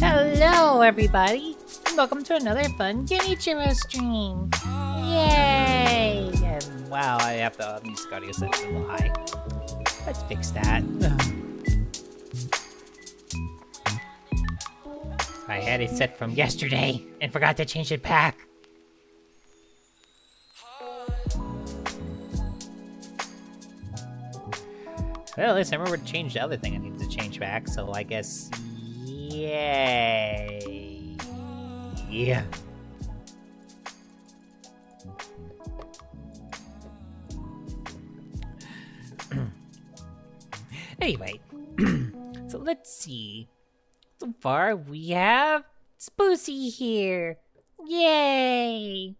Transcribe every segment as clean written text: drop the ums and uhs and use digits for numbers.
Hello, everybody. Welcome to another fun Genichiro stream. Yay! And wow, I have the music audio set a little high. Let's fix that. I had it set from yesterday and forgot to change it back. Well, at least I remember to change the other thing I needed to change back, so I guess... Yay. Yeah. Anyway, so let's see. So far, we have Spoosie here. Yay!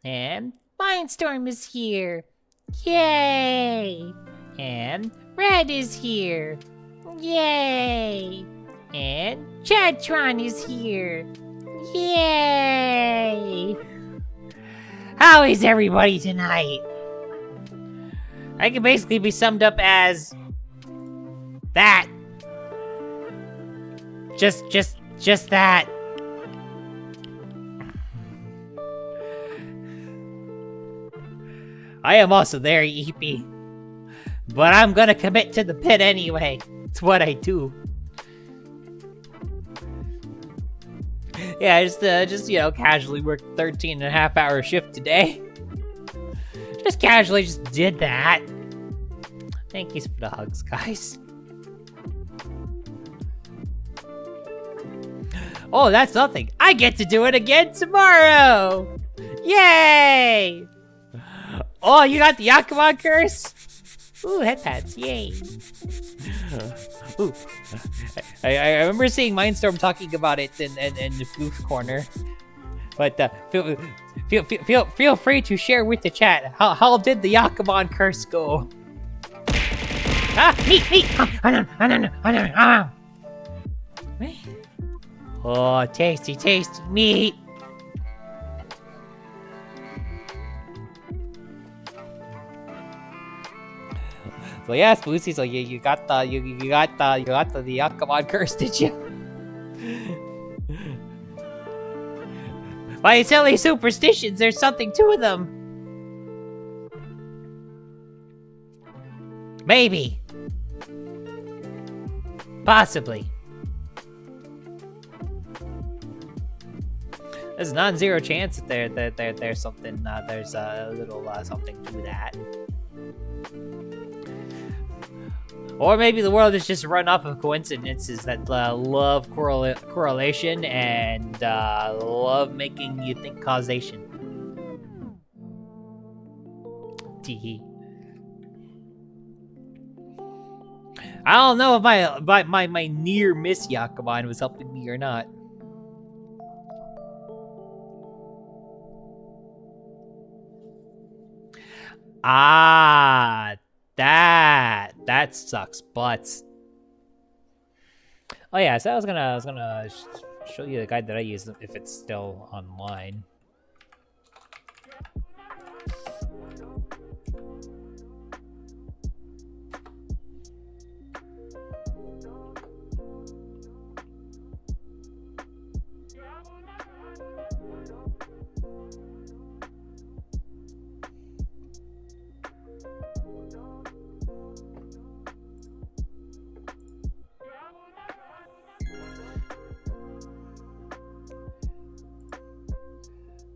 And Mindstorm is here. Yay! And Red is here. Yay! And Chadtron is here. Yay! How is everybody tonight? I can basically be summed up as that. Just that. I am also there, Eepy. But I'm gonna commit to the pit anyway. It's what I do. Yeah, I just you know, casually worked 13.5-hour shift today. Just casually just did that. Thank you for the hugs, guys. Oh, that's nothing. I get to do it again tomorrow! Yay! Oh, you got the Yakuza curse? Ooh, head pads, yay. Ooh. I remember seeing Mindstorm talking about it in the Floof corner. But feel Feel free to share with the chat. How did the Yakuman curse go? Ah, meat! Oh, tasty meat! So yeah, Spoosy, so you got the Yakuman curse, did you? By silly superstitions, there's something to them. Maybe. Possibly. There's a non-zero chance that there's something, there's a little something to that. Or maybe the world is just run off of coincidences that love correlation and love making you think causation. Teehee. I don't know if my near miss Yakuman was helping me or not. Ah, that sucks butts. Oh yeah, so I was gonna show you the guide that I use if it's still online.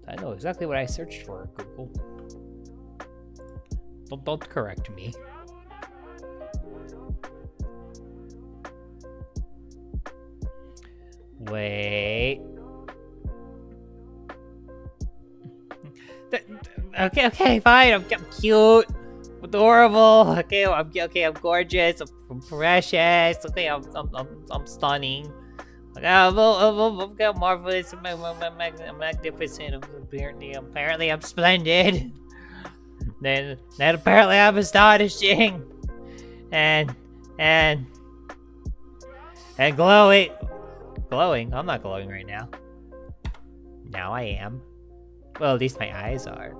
I know exactly what I searched for, Google. Don't correct me. Wait. Okay, fine. I'm cute, adorable. Okay, I'm gorgeous. I'm precious. Okay, I'm stunning. I've got marvelous, magnificent. Apparently, I'm splendid. Then apparently, I'm astonishing, and glowing. Glowing? I'm not glowing right now. Now I am. Well, at least my eyes are.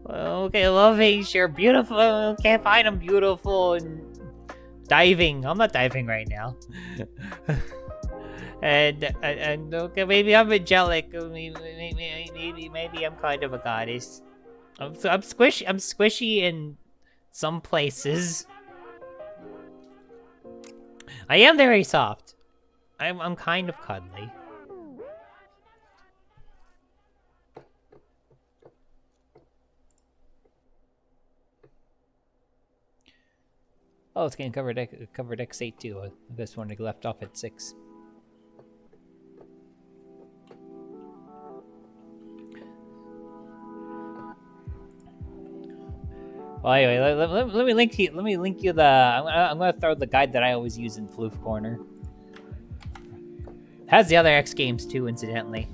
Okay, loving, sure, beautiful. Can't find I'm beautiful and. Diving. I'm not diving right now. and okay, maybe I'm angelic. Maybe I'm kind of a goddess. I'm squishy. I'm squishy in some places. I am very soft. I'm kind of cuddly. Oh, it's getting covered X8 too. This one left off at 6. Well, anyway, let me link you. Let me link you the. I'm gonna throw the guide that I always use in Floof Corner. It has the other X games too, incidentally.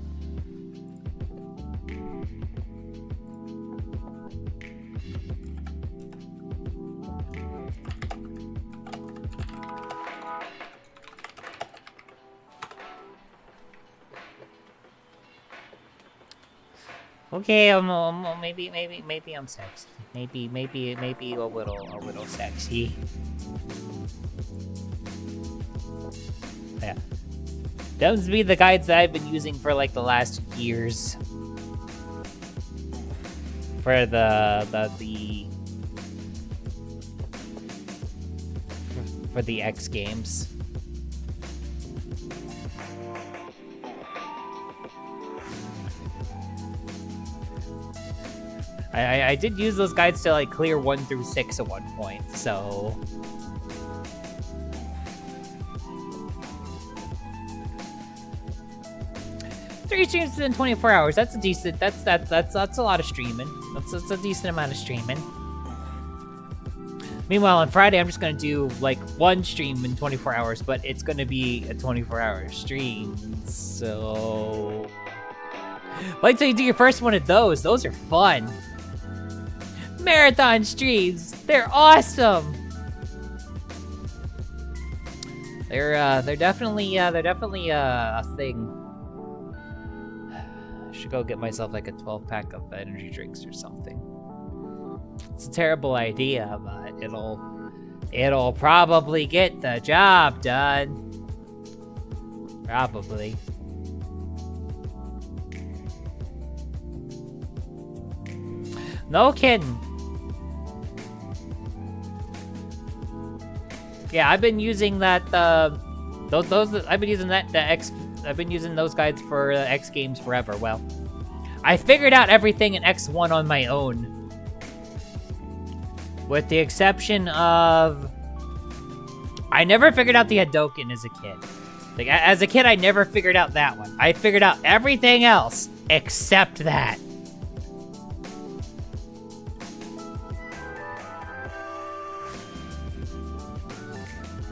Okay, maybe I'm sexy. Maybe a little sexy. Yeah. Those be the guides that I've been using for like the last years. For for the X games. I did use those guides to like clear 1 through 6 at one point, so 3 streams in 24 hours. That's a decent. That's a lot of streaming. That's a decent amount of streaming. Meanwhile, on Friday, I'm just gonna do like 1 stream in 24 hours, but it's gonna be a 24-hour stream, so Wait till you do your first one of those. Those are fun. Marathon streams. They're awesome. They're definitely a thing. I should go get myself like a 12-pack of energy drinks or something. It's a terrible idea, but it'll probably get the job done. Probably. No kidding. Yeah, I've been using that. Those. I've been using that. I've been using those guides for X Games forever. Well, I figured out everything in X1 on my own, with the exception of I never figured out the Hadouken as a kid. Like as a kid, I never figured out that one. I figured out everything else except that.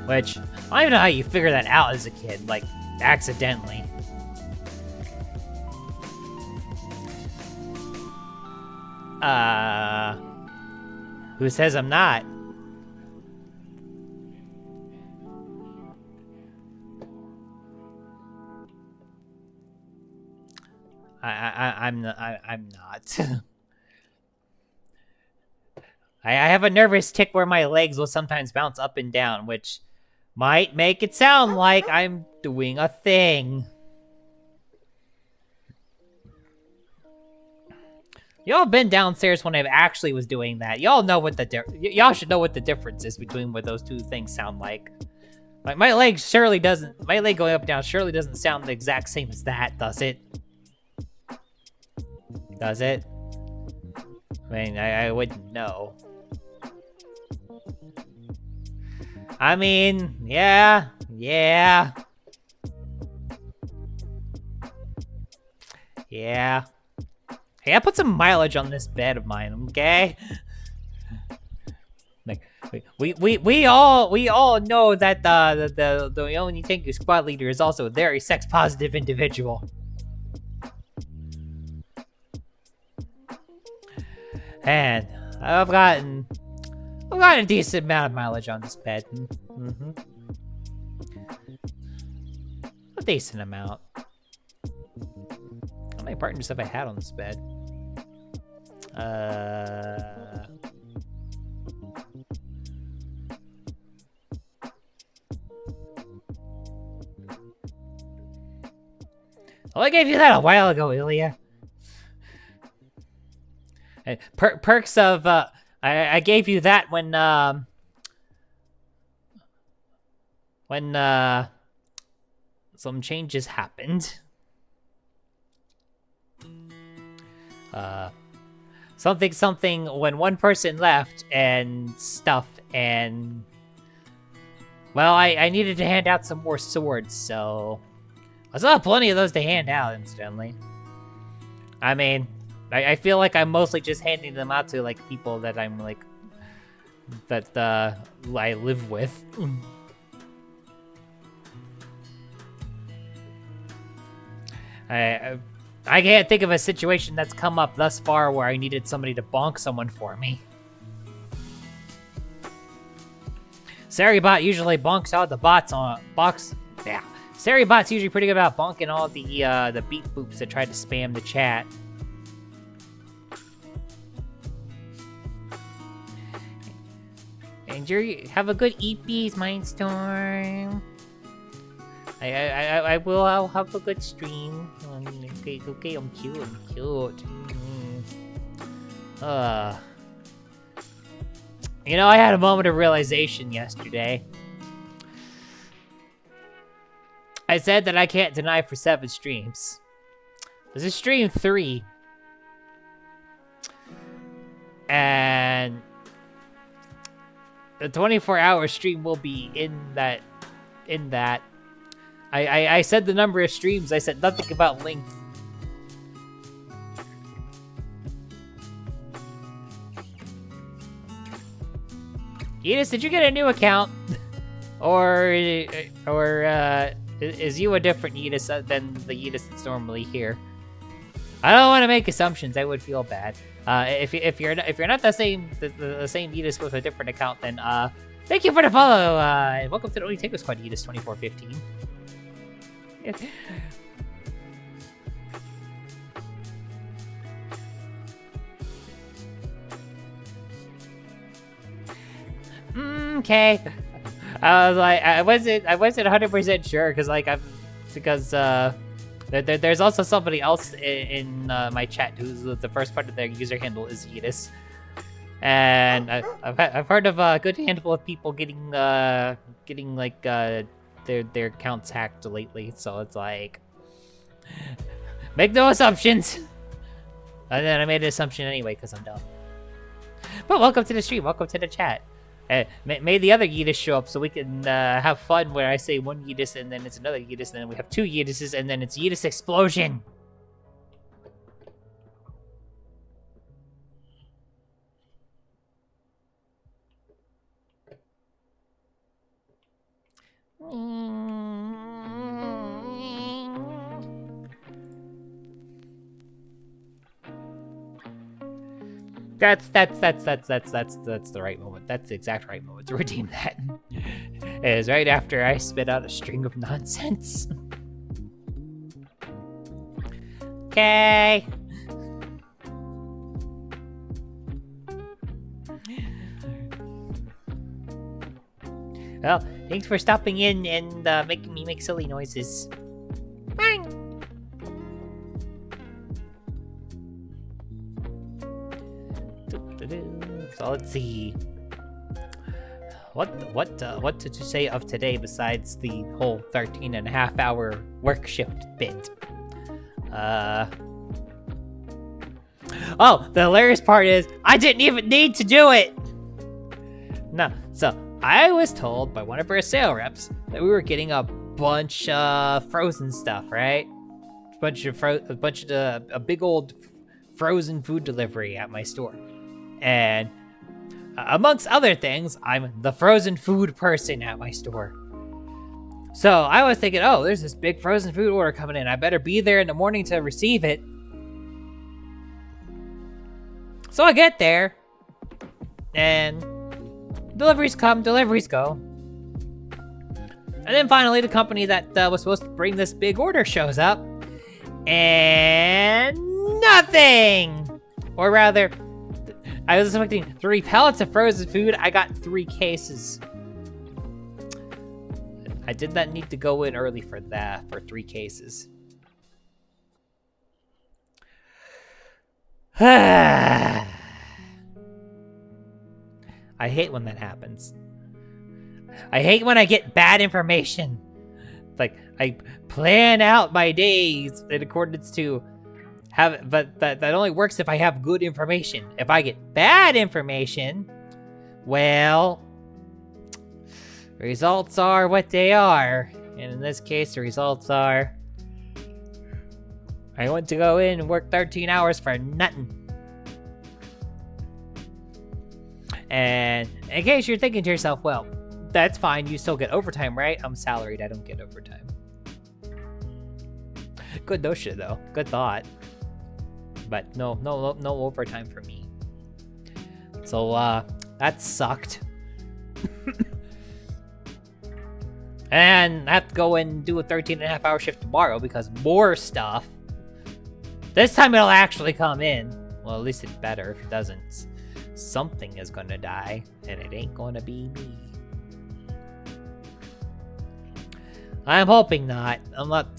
Which, I don't even know how you figure that out as a kid, like, accidentally. Who says I'm not? I'm not. I have a nervous tick where my legs will sometimes bounce up and down, which might make it sound like I'm doing a thing. Y'all been downstairs when I actually was doing that. Y'all know what y'all should know what the difference is between what those two things sound like. My leg surely doesn't. My leg going up and down surely doesn't sound the exact same as that, does it? Does it? I mean, I wouldn't know. I mean, yeah. Yeah. Hey, I put some mileage on this bed of mine, okay? Like, we all know that the Only Thank You squad leader is also a very sex positive individual. And I've gotten a decent amount of mileage on this bed. Mm-hmm. A decent amount. How many partners have I had on this bed? Oh, I gave you that a while ago, Ilya. Perks of, I gave you that when some changes happened. Something when one person left and stuff, and well, I needed to hand out some more swords, so I still have plenty of those to hand out, incidentally. I mean, I feel like I'm mostly just handing them out to, like, people that I'm, like, that, I live with. I can't think of a situation that's come up thus far where I needed somebody to bonk someone for me. Saribot usually bonks all the bots on box. Yeah, Saribot's usually pretty good about bonking all the beep boops that try to spam the chat. And you have a good EPs, Mindstorm. I'll have a good stream. Okay, I'm cute. You know, I had a moment of realization yesterday. I said that I can't deny for 7 streams. This is stream 3. And the 24-hour stream will be in that. I said the number of streams. I said nothing about length. Edis, did you get a new account? or is you a different Edis than the Edis that's normally here? I don't want to make assumptions. I would feel bad. If you're not the same Yeetus with a different account, then thank you for the follow. And welcome to the Only Taco Squad Yeetus 2415. Okay. I was like, I wasn't 100% sure because there's also somebody else in my chat who's the first part of their user handle is Yeetus, and I've heard of a good handful of people getting like their accounts hacked lately. So it's like, make no assumptions. And then I made an assumption anyway because I'm dumb. But welcome to the stream. Welcome to the chat. May the other Yeetus show up so we can have fun where I say one Yeetus and then it's another Yeetus and then we have two Yeetuses and then it's Yeetus Explosion. That's the right moment. That's the exact right moment to redeem that. It is right after I spit out a string of nonsense. Okay. Well, thanks for stopping in and making me make silly noises. Bang! So let's see. What did you say of today besides the whole 13.5-hour work shift bit? Oh, the hilarious part is I didn't even need to do it. No, so I was told by one of our sale reps that we were getting a bunch of frozen stuff, right? A big old frozen food delivery at my store, and amongst other things, I'm the frozen food person at my store. So I was thinking, oh, there's this big frozen food order coming in. I better be there in the morning to receive it. So I get there, and deliveries come, deliveries go. And then finally, the company that was supposed to bring this big order shows up, and nothing! Or rather, I was expecting 3 pallets of frozen food. I got 3 cases. I did not need to go in early for that, for 3 cases. I hate when that happens. I hate when I get bad information. Like, I plan out my days in accordance to but that only works if I have good information. If I get bad information, well, results are what they are. And in this case, the results are I went to go in and work 13 hours for nothing. And in case you're thinking to yourself, well, that's fine, you still get overtime, right? I'm salaried, I don't get overtime. Good notion, though. Good thought. But no overtime for me. So, that sucked. And I have to go and do a 13.5-hour shift tomorrow because more stuff. This time it'll actually come in. Well, at least it's better if it doesn't. Something is gonna die, and it ain't gonna be me. I'm hoping not. I'm not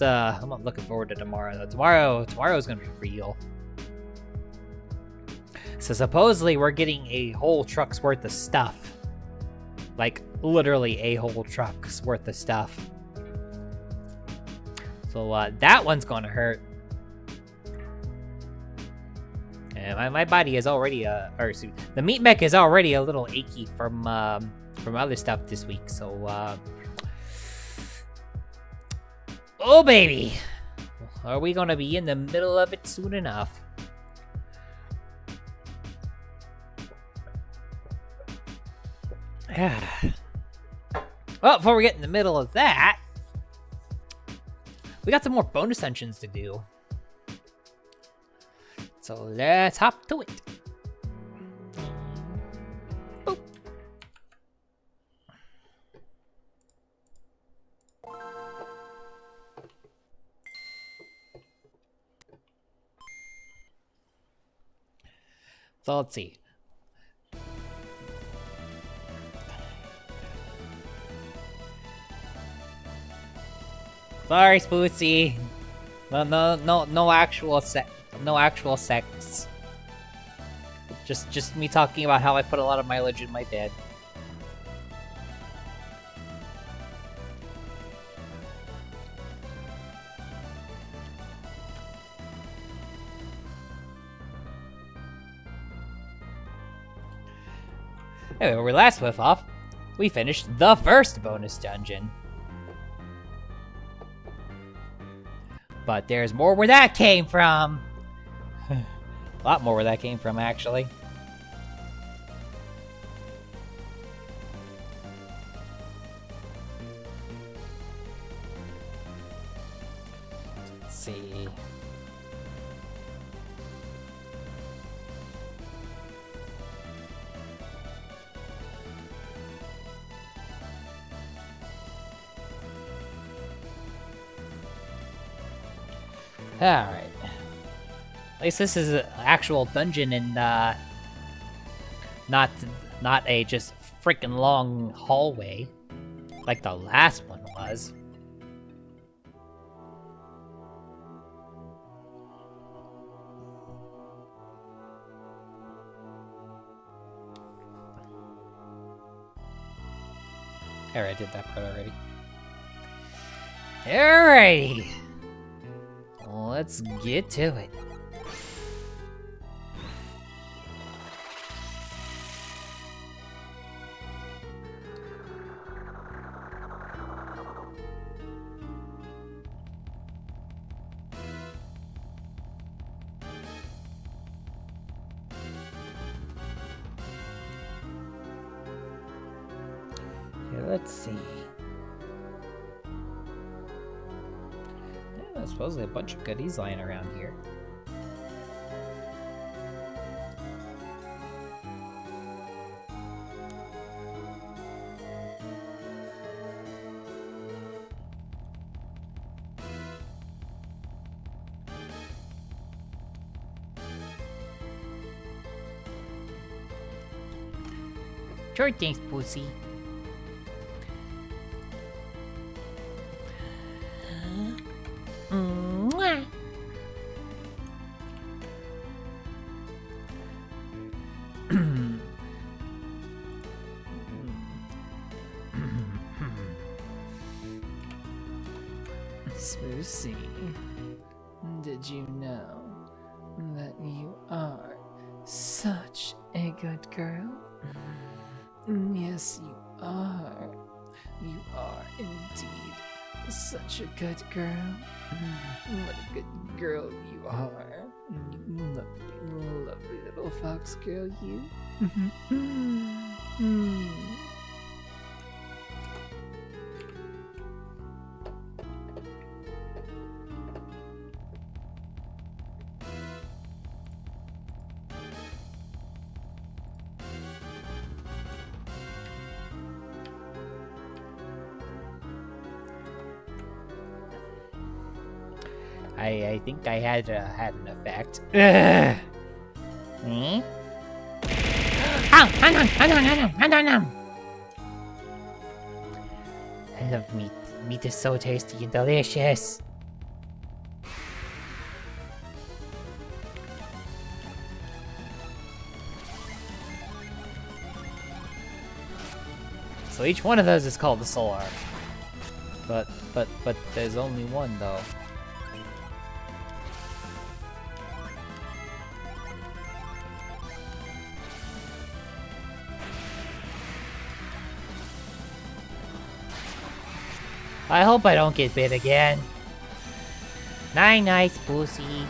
looking forward to tomorrow, though. Tomorrow's gonna be real. So supposedly we're getting a whole truck's worth of stuff. Like, literally a whole truck's worth of stuff. So, that one's gonna hurt. And my body is already, the meat mech is already a little achy from other stuff this week, so, oh baby! Are we gonna be in the middle of it soon enough? Well, before we get in the middle of that, we got some more bonus engines to do. So let's hop to it. Boop. So let's see. Sorry, Spoozy. No actual sex. Just me talking about how I put a lot of mileage in my dad. Anyway, where we last left off, we finished the first bonus dungeon. But there's more where that came from. A lot more where that came from, actually. Let's see. Alright. At least this is an actual dungeon and not a just freaking long hallway like the last one was. Alright, I did that part already. Alrighty. Let's get to it. Okay, let's see. There's supposedly a bunch of goodies lying around here. Sure, thanks, Pussy. Mwah. Swoosie, did you know that you are such a good girl? Yes, you are. You are indeed such a good girl. What a good girl you are. You lovely, lovely little fox girl, you. I think I had an effect. Me? I love meat. Meat is so tasty and delicious. So each one of those is called the soul arc. But there's only one though. I hope I don't get bit again. Nice, pussy.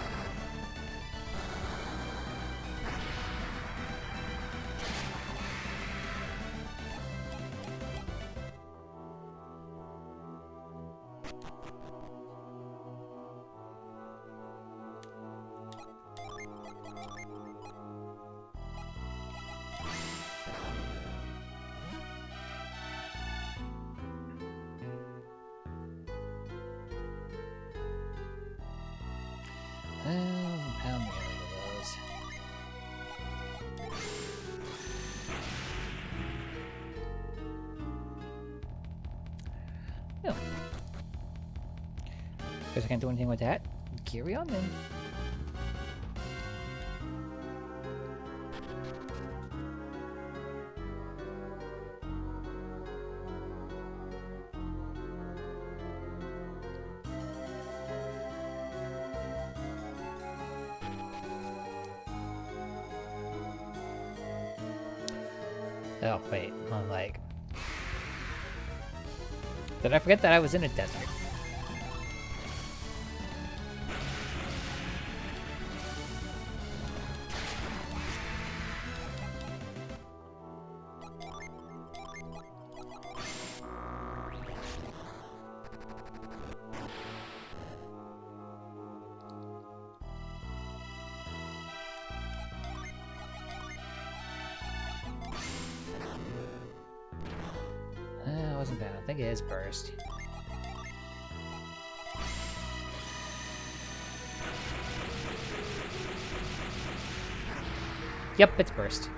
Oh. Guess I can't do anything with that. Carry on then. Oh, wait. I'm like... Did I forget that I was in a desert? Wasn't bad. I think it is burst. Yep, it's burst.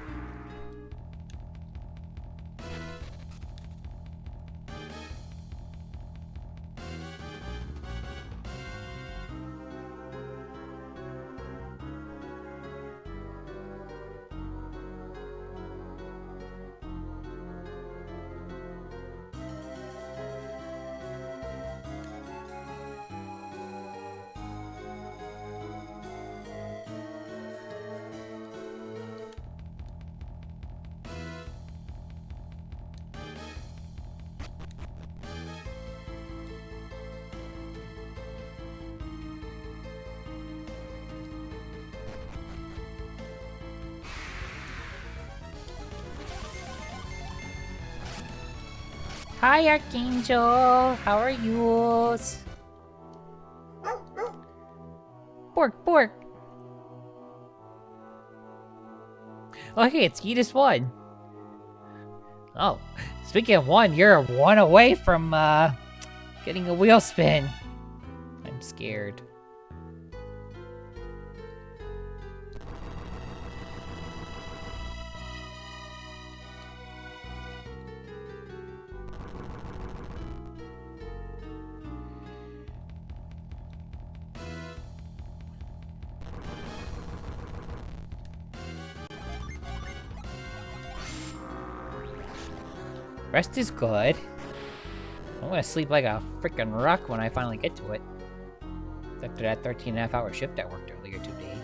Hi, Archangel. How are you? Bork, bork. Okay, it's Yeetus 1. Oh, speaking of 1, you're 1 away from, getting a wheel spin. I'm scared. Rest is good. I'm gonna sleep like a freaking rock when I finally get to it. After that 13.5-hour shift I worked earlier today.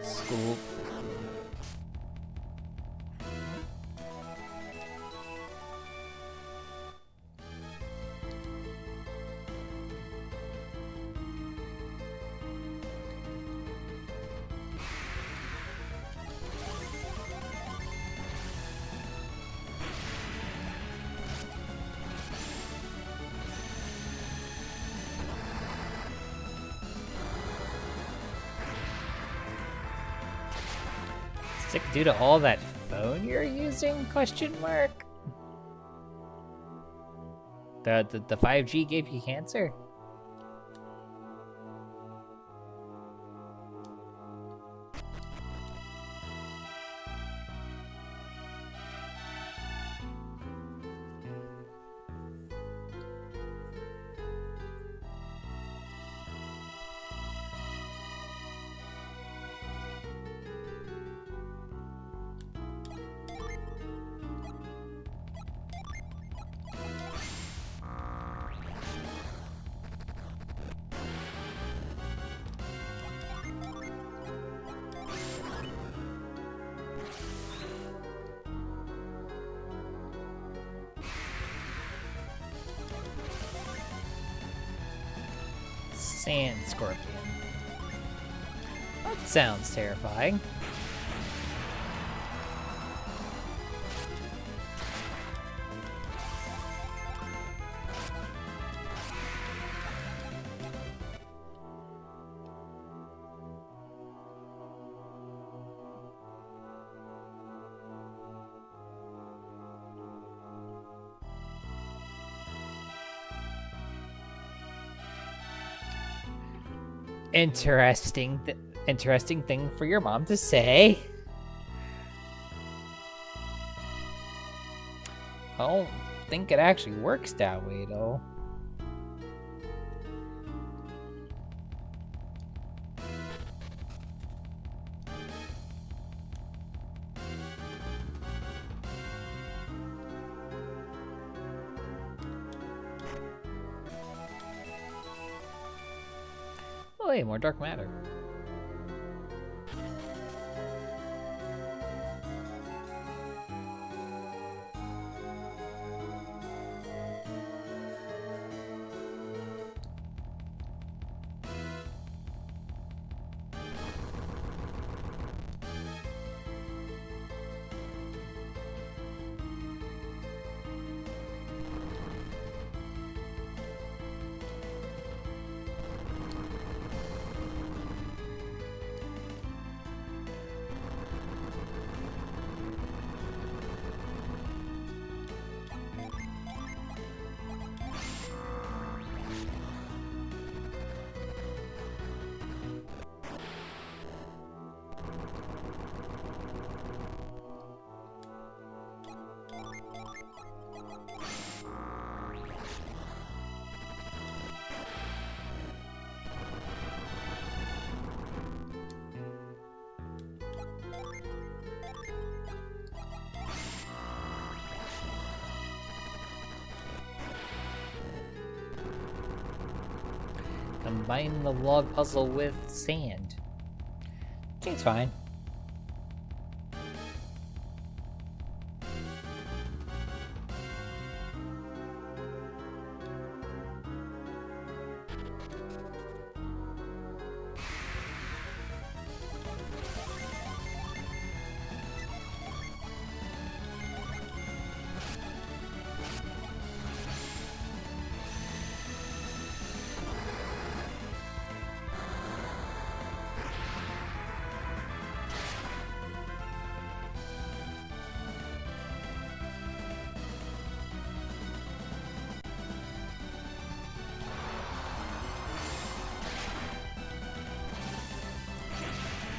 Scoop. Sick due to all that phone you're using? Question mark. The 5G gave you cancer? Sand Scorpion. That sounds terrifying. Interesting thing for your mom to say. I don't think it actually works that way, though. Oh, hey, more dark matter. Combine the log puzzle with sand. Seems fine.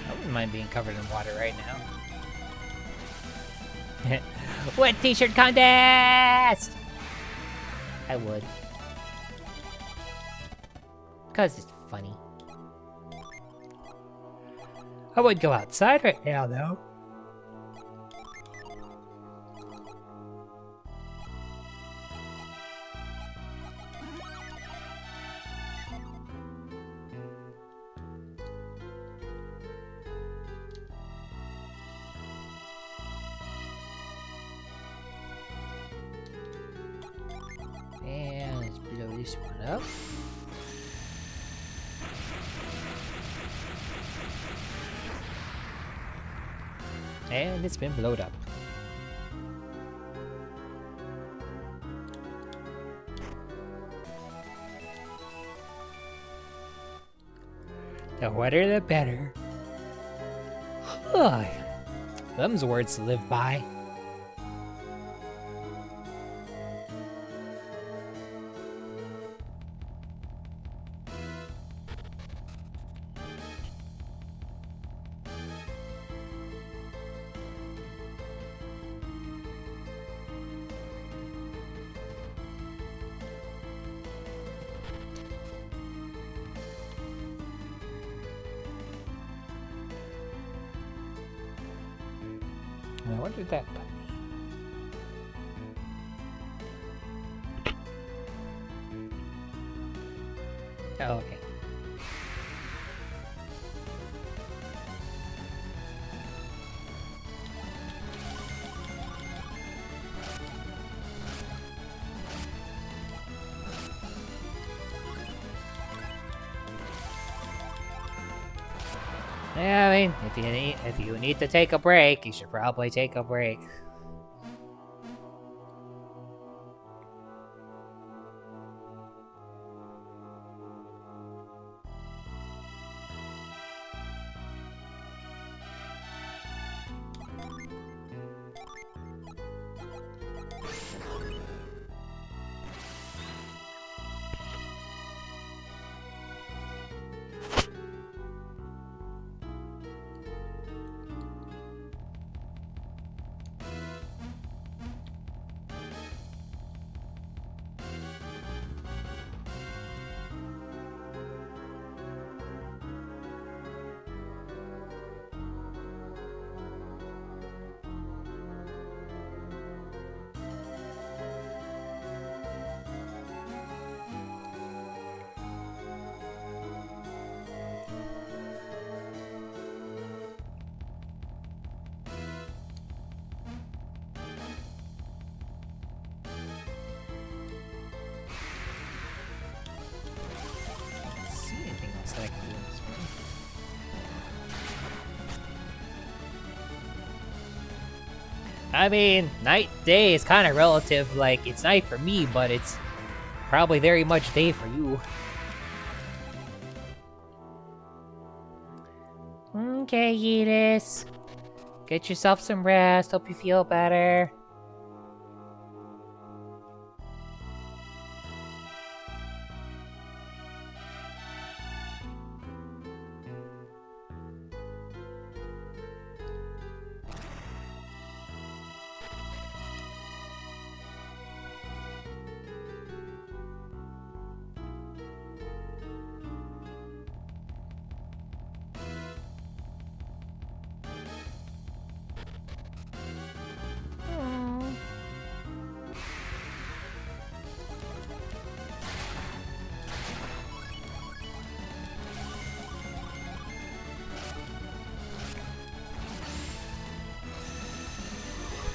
I wouldn't mind being covered in water right now. Wet t-shirt contest! I would. Cause it's funny. I would go outside right now, though. And let's blow this one up. And it's been blowed up. The wetter the better. Ugh. Them's words to live by. Now, what did that put me? Oh, okay. Yeah, I mean, if you need to take a break, you should probably take a break. I mean, night, day is kind of relative. Like, it's night for me, but it's probably very much day for you. Okay, Yeetus. Get yourself some rest. Hope you feel better.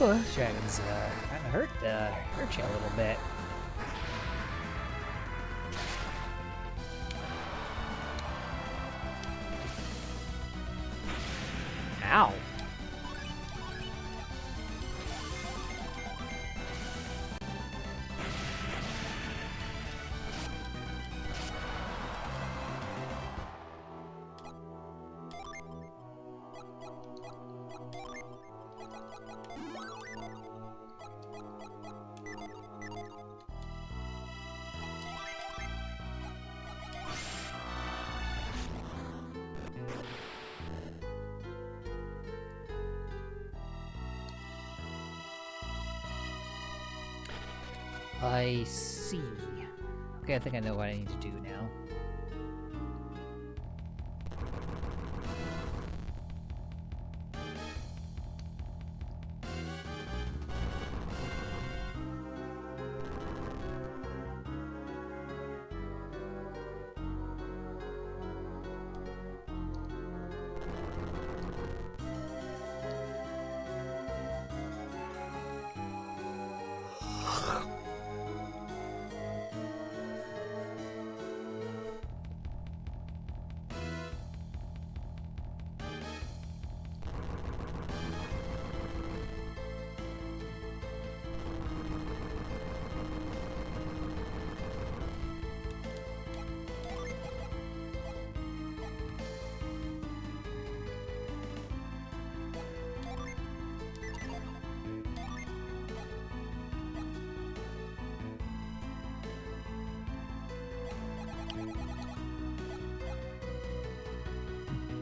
Oh, this dragon's kind of hurt you a little bit. Ow. I see. Okay, I think I know what I need to do now.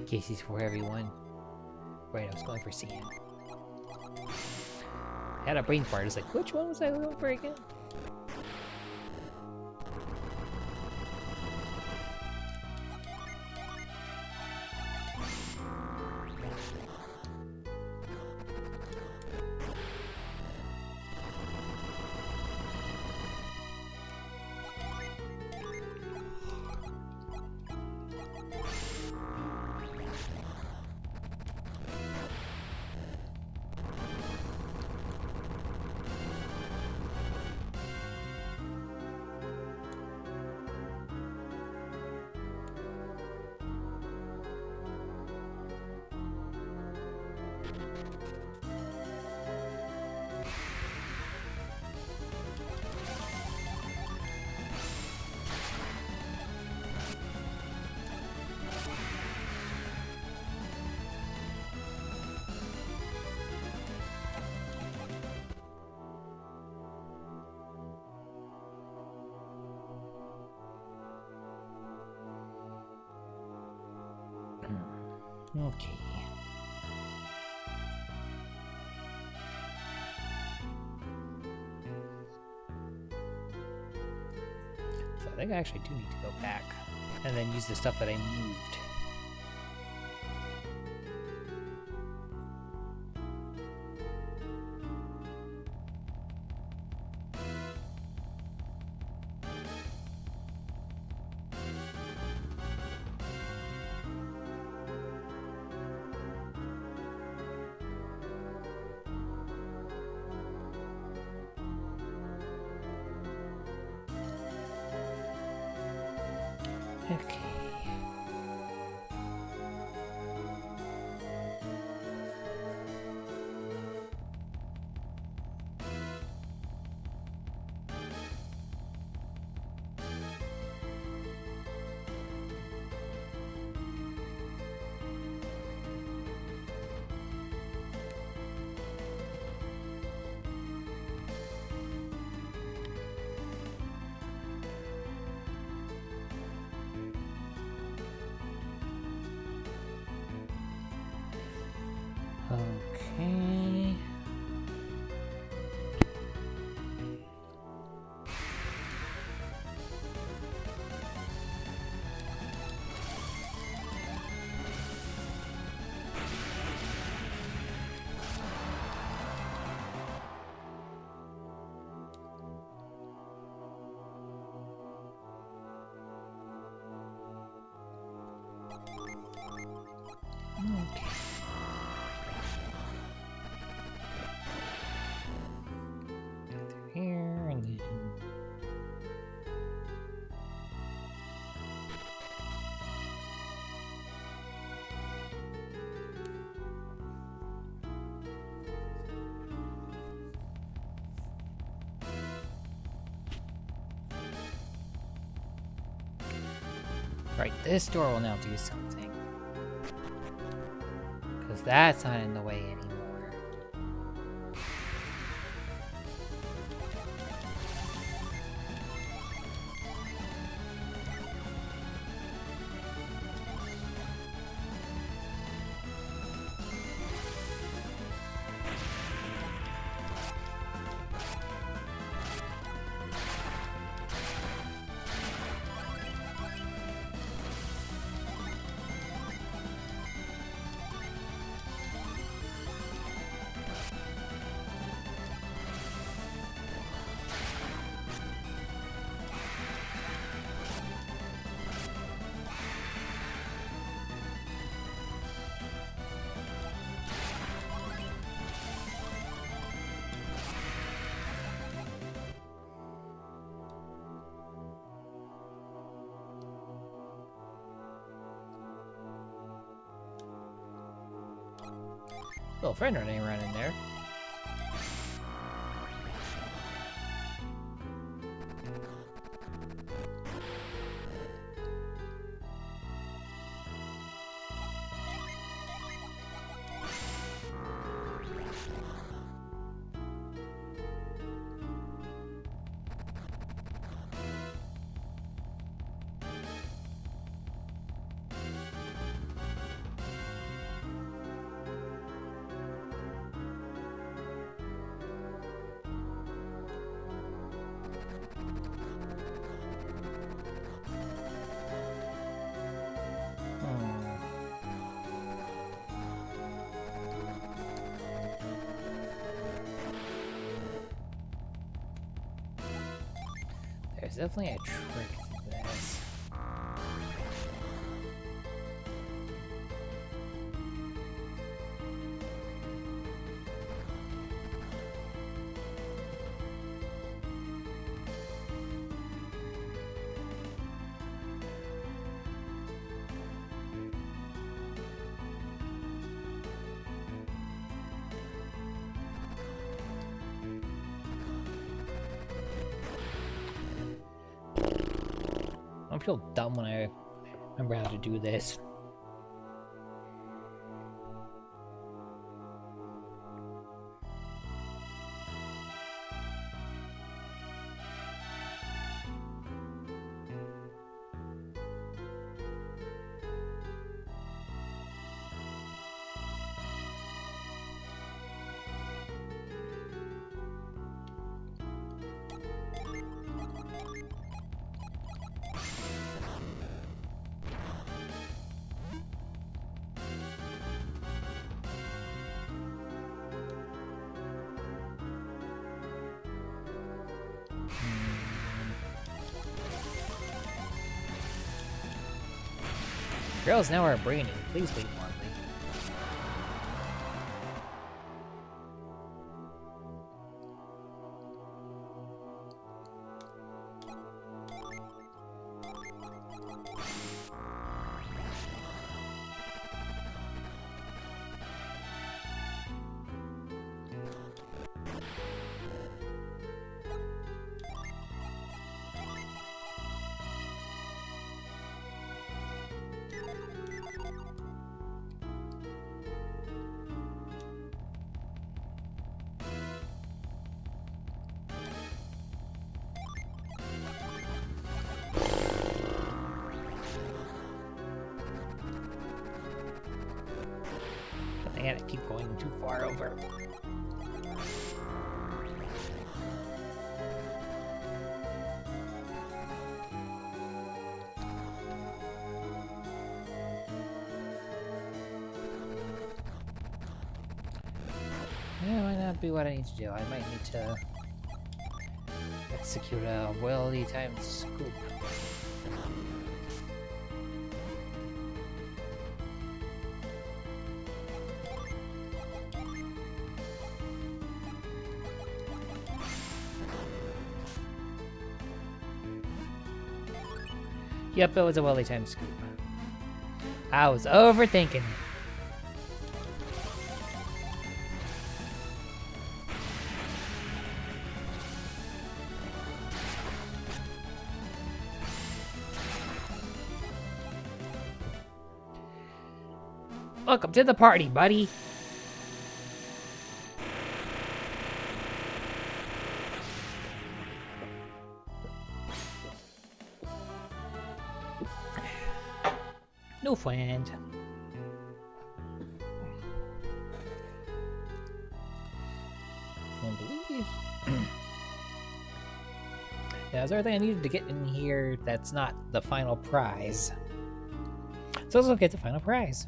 Casey's for everyone. Right, I was going for Cian. I had a brain fart. I was like, which one was I going for again? Okay. So I think I actually do need to go back and then use the stuff that I moved. Okay. Okay. Here and then. Right, this door will now do something. Because that's not in the way anymore. Little friend running around in there. There's definitely a trick to this. I feel dumb when I remember how to do this. Girls now are brainy. Please wait for me. I gotta keep going too far over. That might not be what I need to do. I might need to execute a royalty timed scoop. Yep, it was a Willy time scoop. I was overthinking it. Welcome to the party, buddy. No friend. I believe. Yeah, is there anything I needed to get in here that's not the final prize? So let's look at the final prize.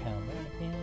Pound that again.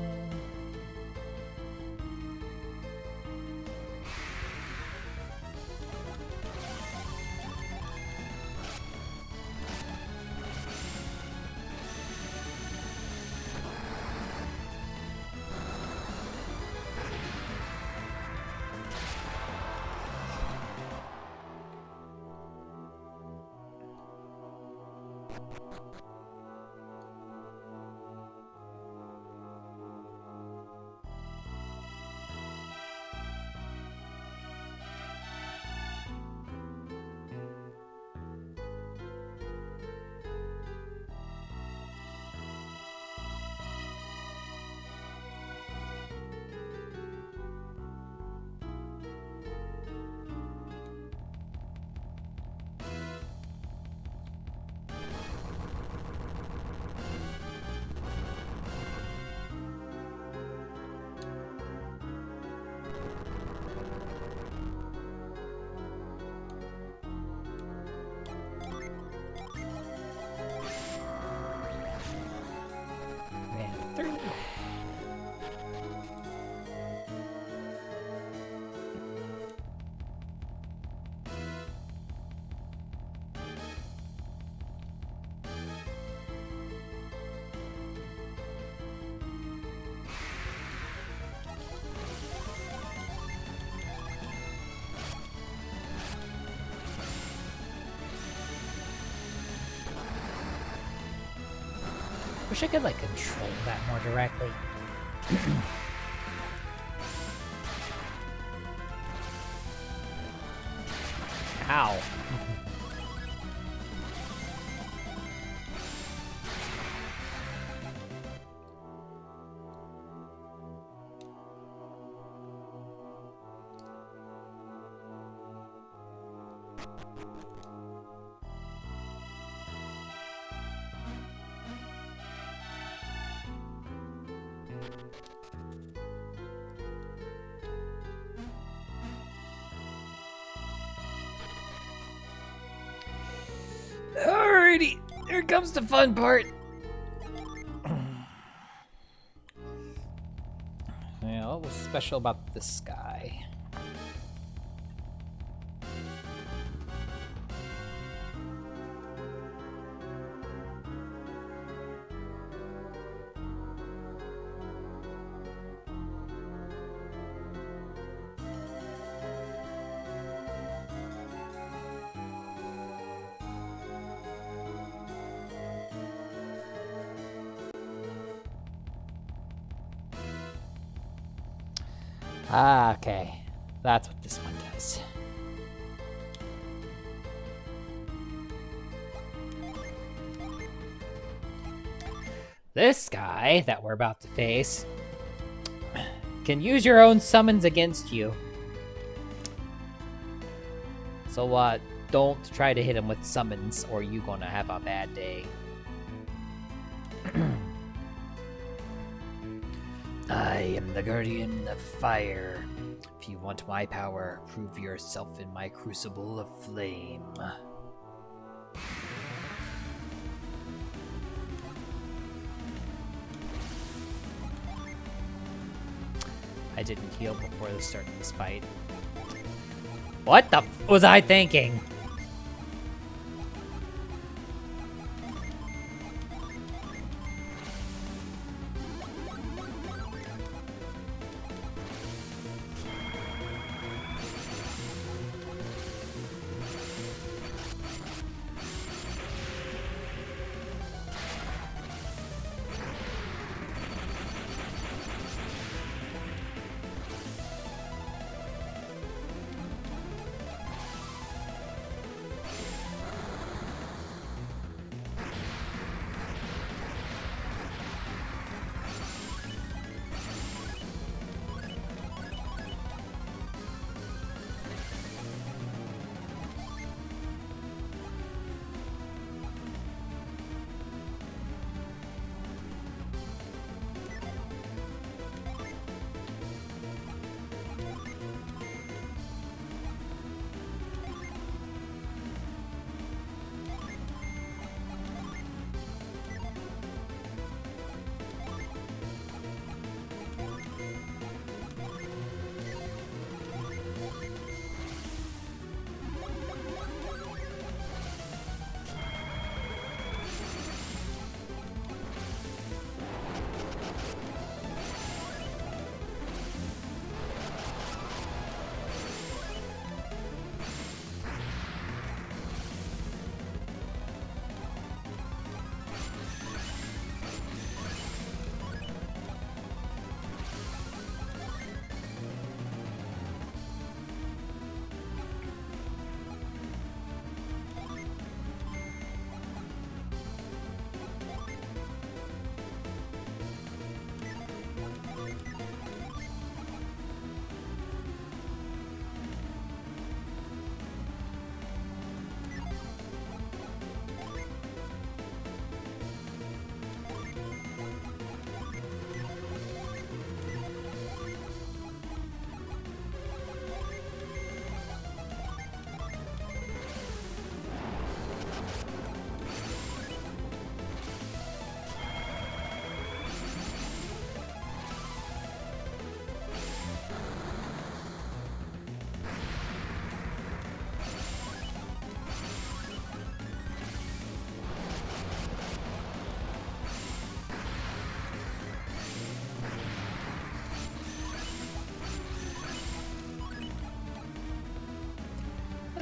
And through. Wish I could like control that more directly. Ow. Alrighty, here comes the fun part. Yeah, what was special about this guy? Ah, okay. That's what this one does. This guy that we're about to face can use your own summons against you. So, don't try to hit him with summons or you're gonna have a bad day. I am the Guardian of Fire. If If you want my power, prove yourself in my crucible of flame. I didn't heal before the start of this fight. What the f was I thinking?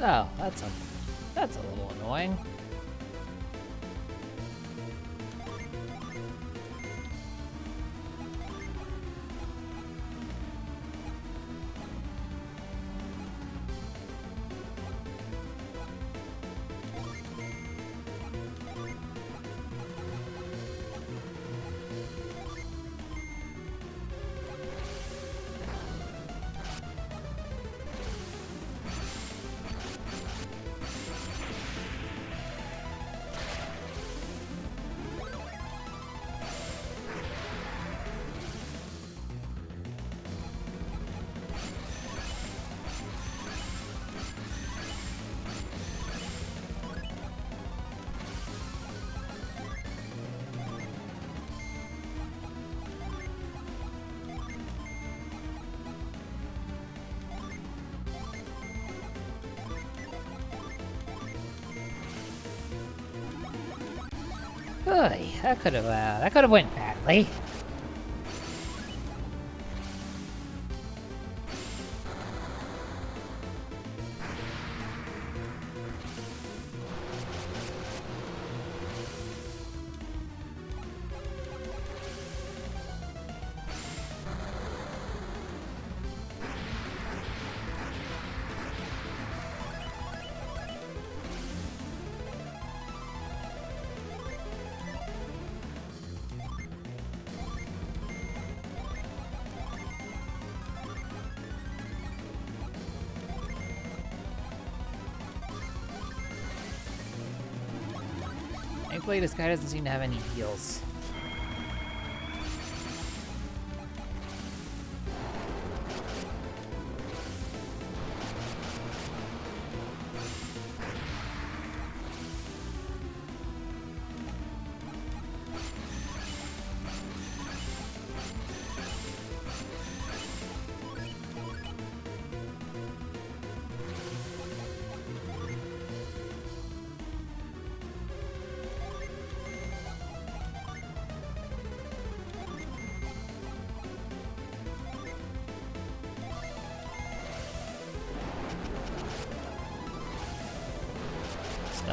Oh, that's a little annoying. Oy, that could have went badly. Thankfully, this guy doesn't seem to have any heals.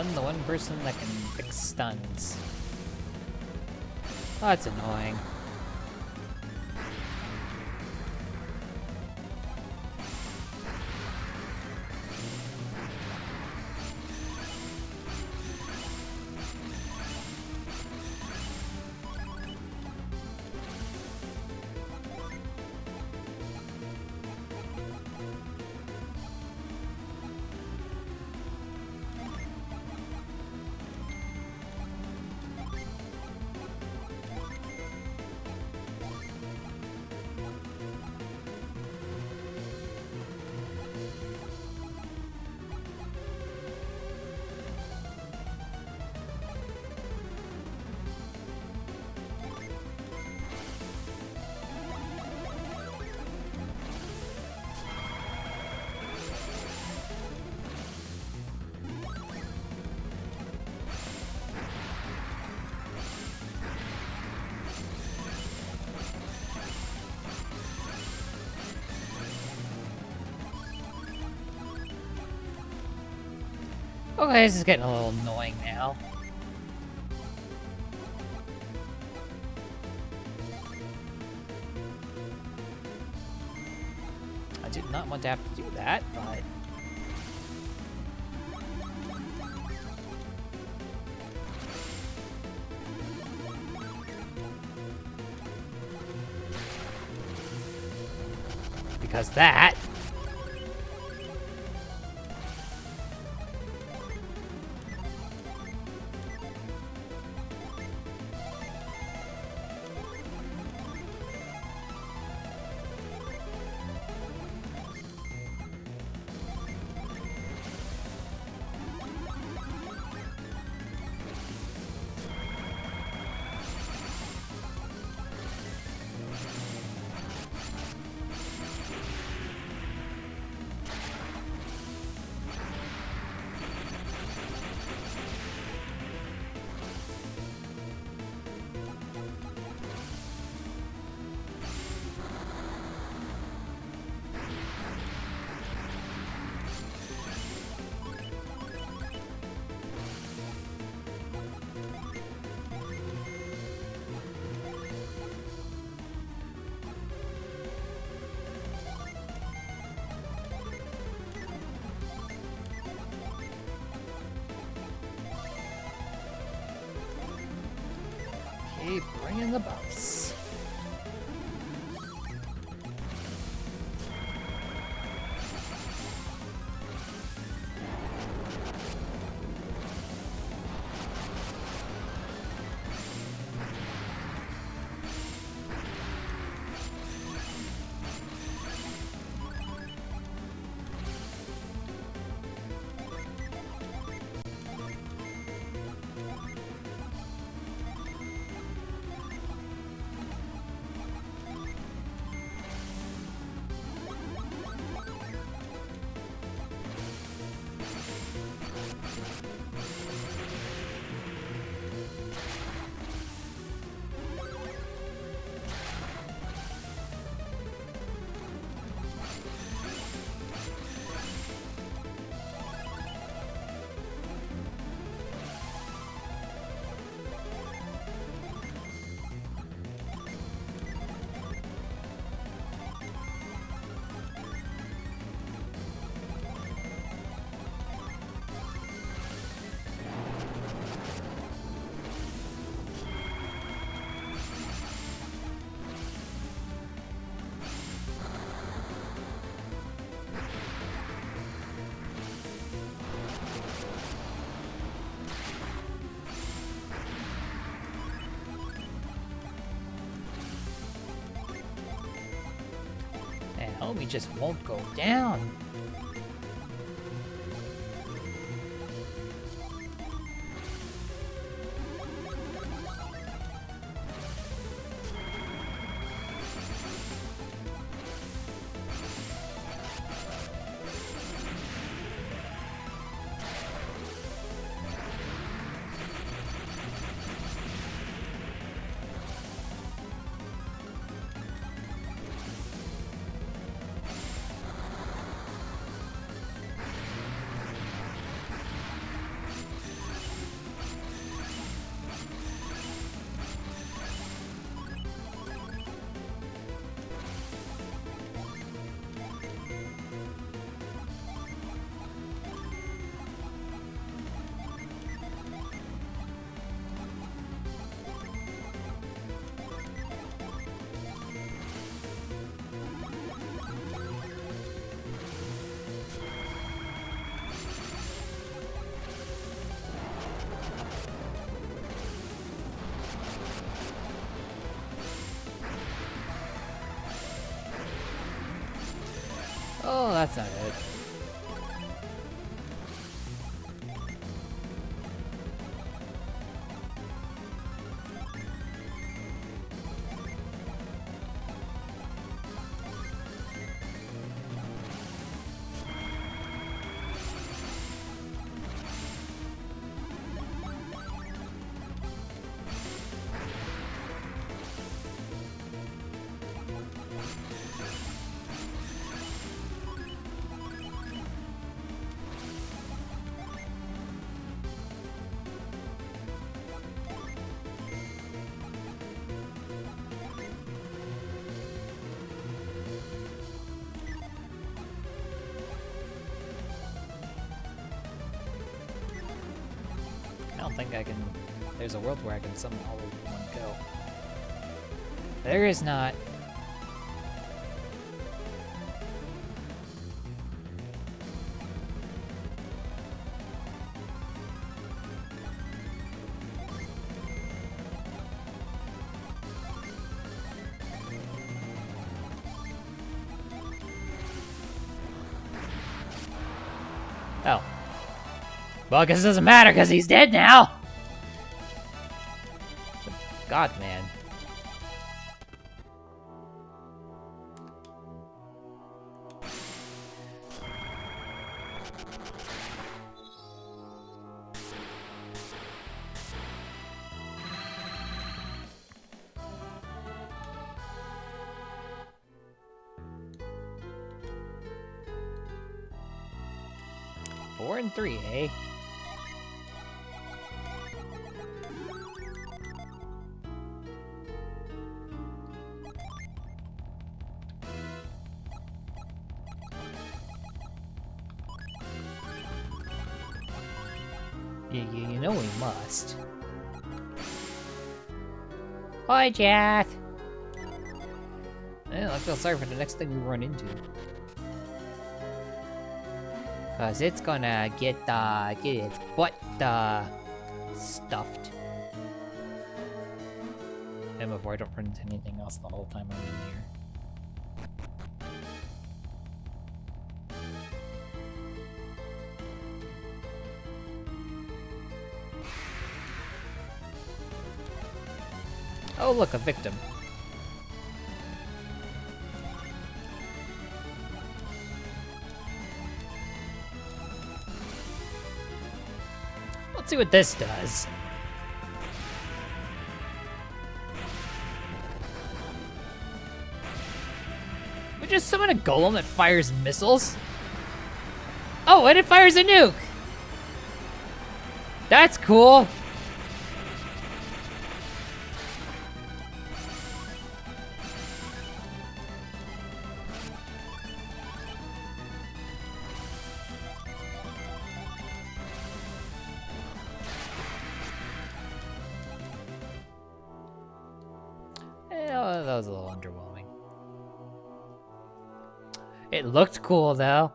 Stun the one person that can fix stuns. Oh, that's annoying. Okay, this is getting a little annoying now. I did not want to have to do that, but... because that... Keep bringing the bus. And homie just won't go down. that's not it. I don't think I can... There's a world where I can summon all of them in one go. There is not. Oh. Well, I guess it doesn't matter because he's dead now. God, man. Four and 3, eh? You know we must. Hi, Jath! I feel sorry for the next thing we run into. Cause it's gonna get its butt, stuffed. And before I don't run into anything else the whole time I'm in here. Oh, look, a victim. Let's see what this does. We just summon a golem that fires missiles? Oh, and it fires a nuke! That's cool! That was a little underwhelming. It looked cool, though.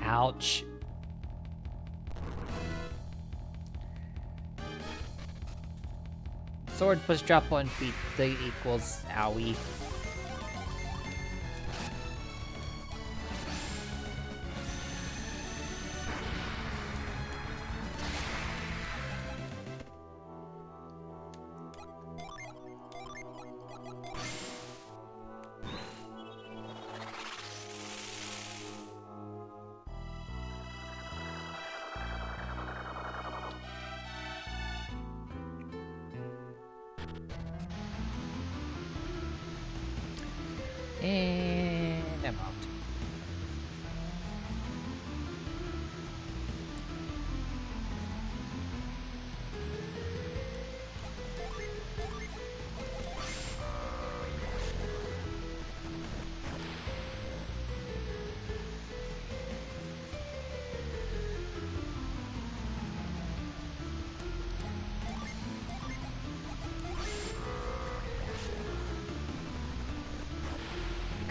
Ouch. Sword push drop on feet equals owie.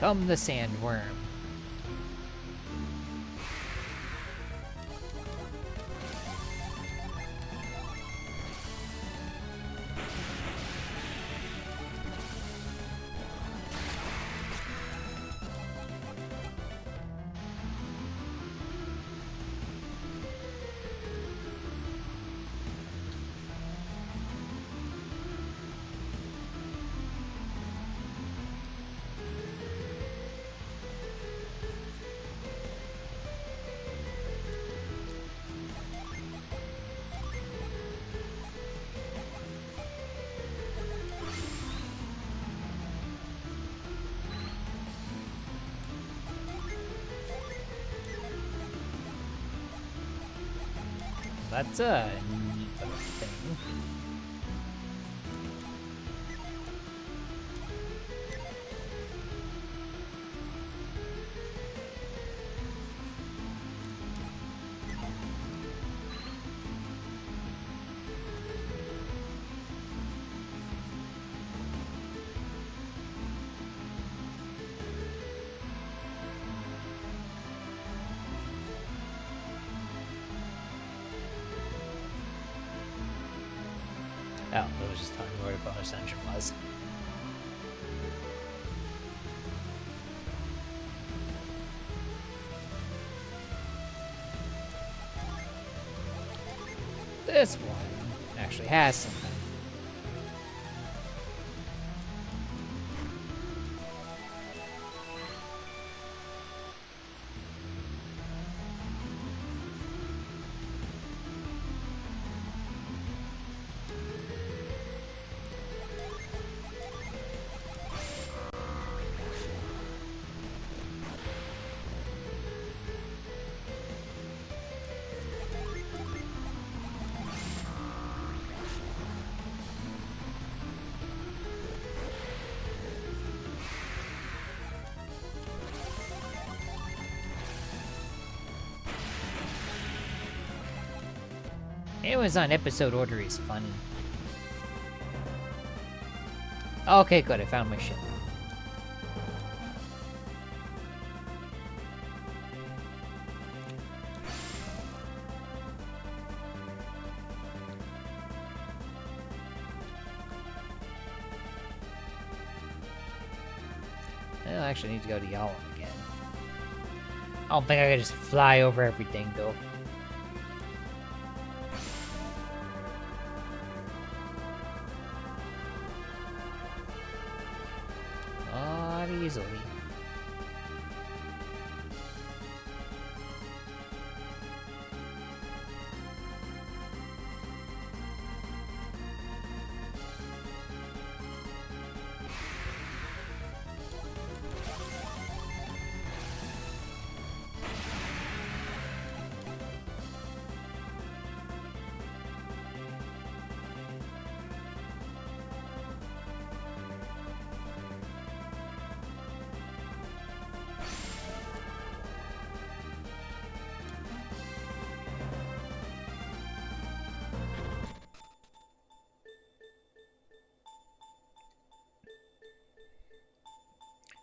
Come the sandworm. That's a neat little thing. Oh, it was just telling me where the bonus dungeon was. This one actually has something. Amazon episode order is funny. Okay, good. I found my ship. Well, I actually need to go to Yalom again. I don't think I can just fly over everything, though. Not easily.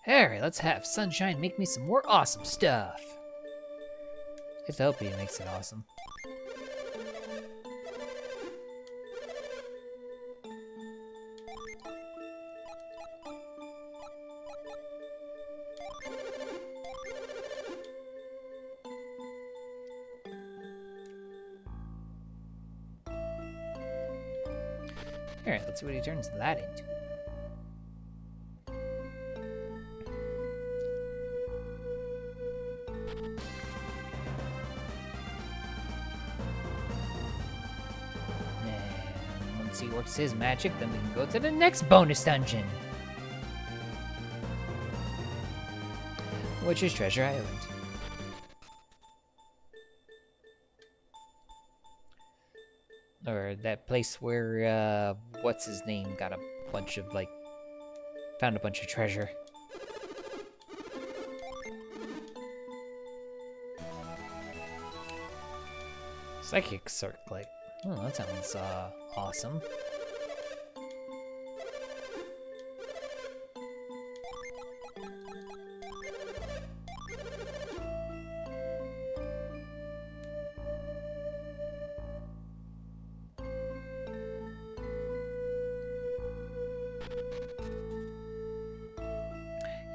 Alright, let's have Sunshine make me some more awesome stuff. Just hope he makes it awesome. Alright, let's see what he turns that into. And once he works his magic, then we can go to the next bonus dungeon, which is Treasure Island. Or that place where, what's his name got a bunch of, like, found a bunch of treasure. Psychic Circlet. Oh, that sounds, awesome.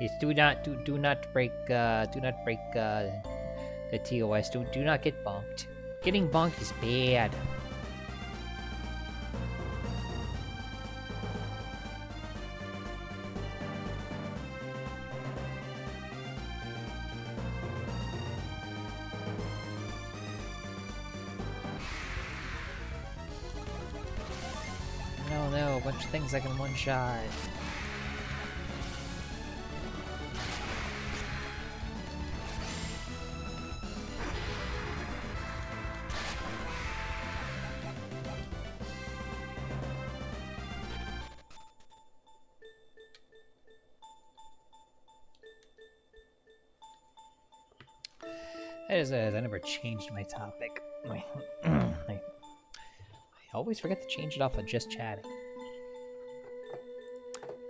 Is do not break the TOS. Do not get bonked. Getting bonked is bad. No, a bunch of things I can one shot. I never changed my topic. I always forget to change it off of just chatting.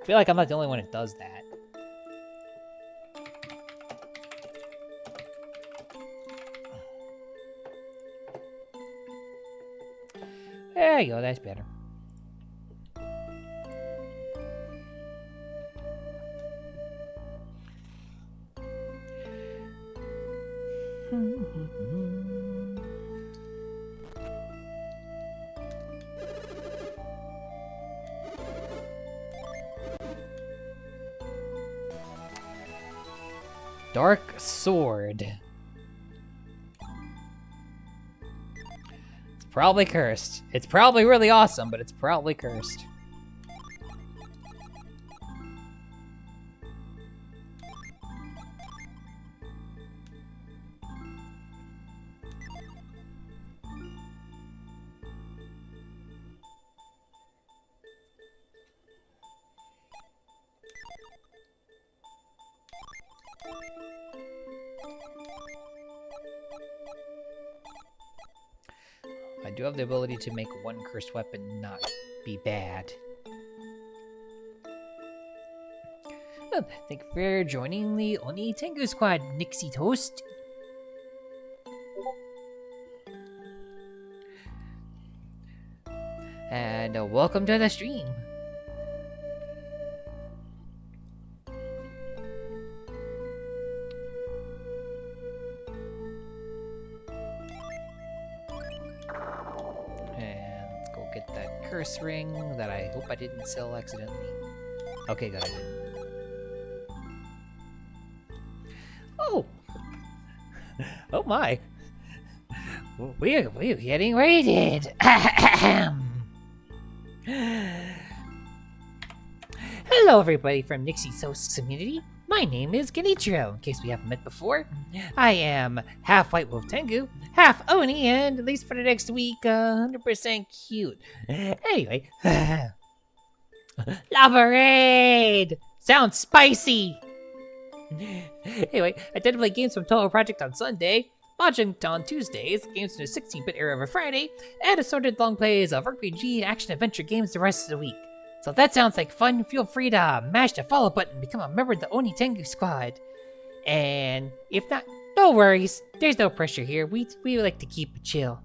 I feel like I'm not the only one that does that. There you go, that's better. Dark Sword. It's probably cursed. It's probably really awesome, but it's probably cursed. I do have the ability to make one cursed weapon not be bad. Oh, thank you for joining the Oni Tengu Squad, Nixie Toast. And welcome to the stream. Curse ring that I hope I didn't sell accidentally. Okay, good, I didn't. Oh! Oh my! We're getting raided! Hello everybody from Nixie Toast community. My name is Genichiro, in case we haven't met before. I am half White Wolf Tengu, half Oni, and at least for the next week, 100% cute. Anyway, Lava Raid! Sounds spicy! Anyway, I tend to play games from Toho Project on Sunday, Mahjong on Tuesdays, games from the 16-bit era of a Friday, and assorted long plays of RPG action-adventure games the rest of the week. So if that sounds like fun, feel free to mash the follow button and become a member of the Oni Tengu Squad. And if not, no worries. There's no pressure here. We like to keep it chill.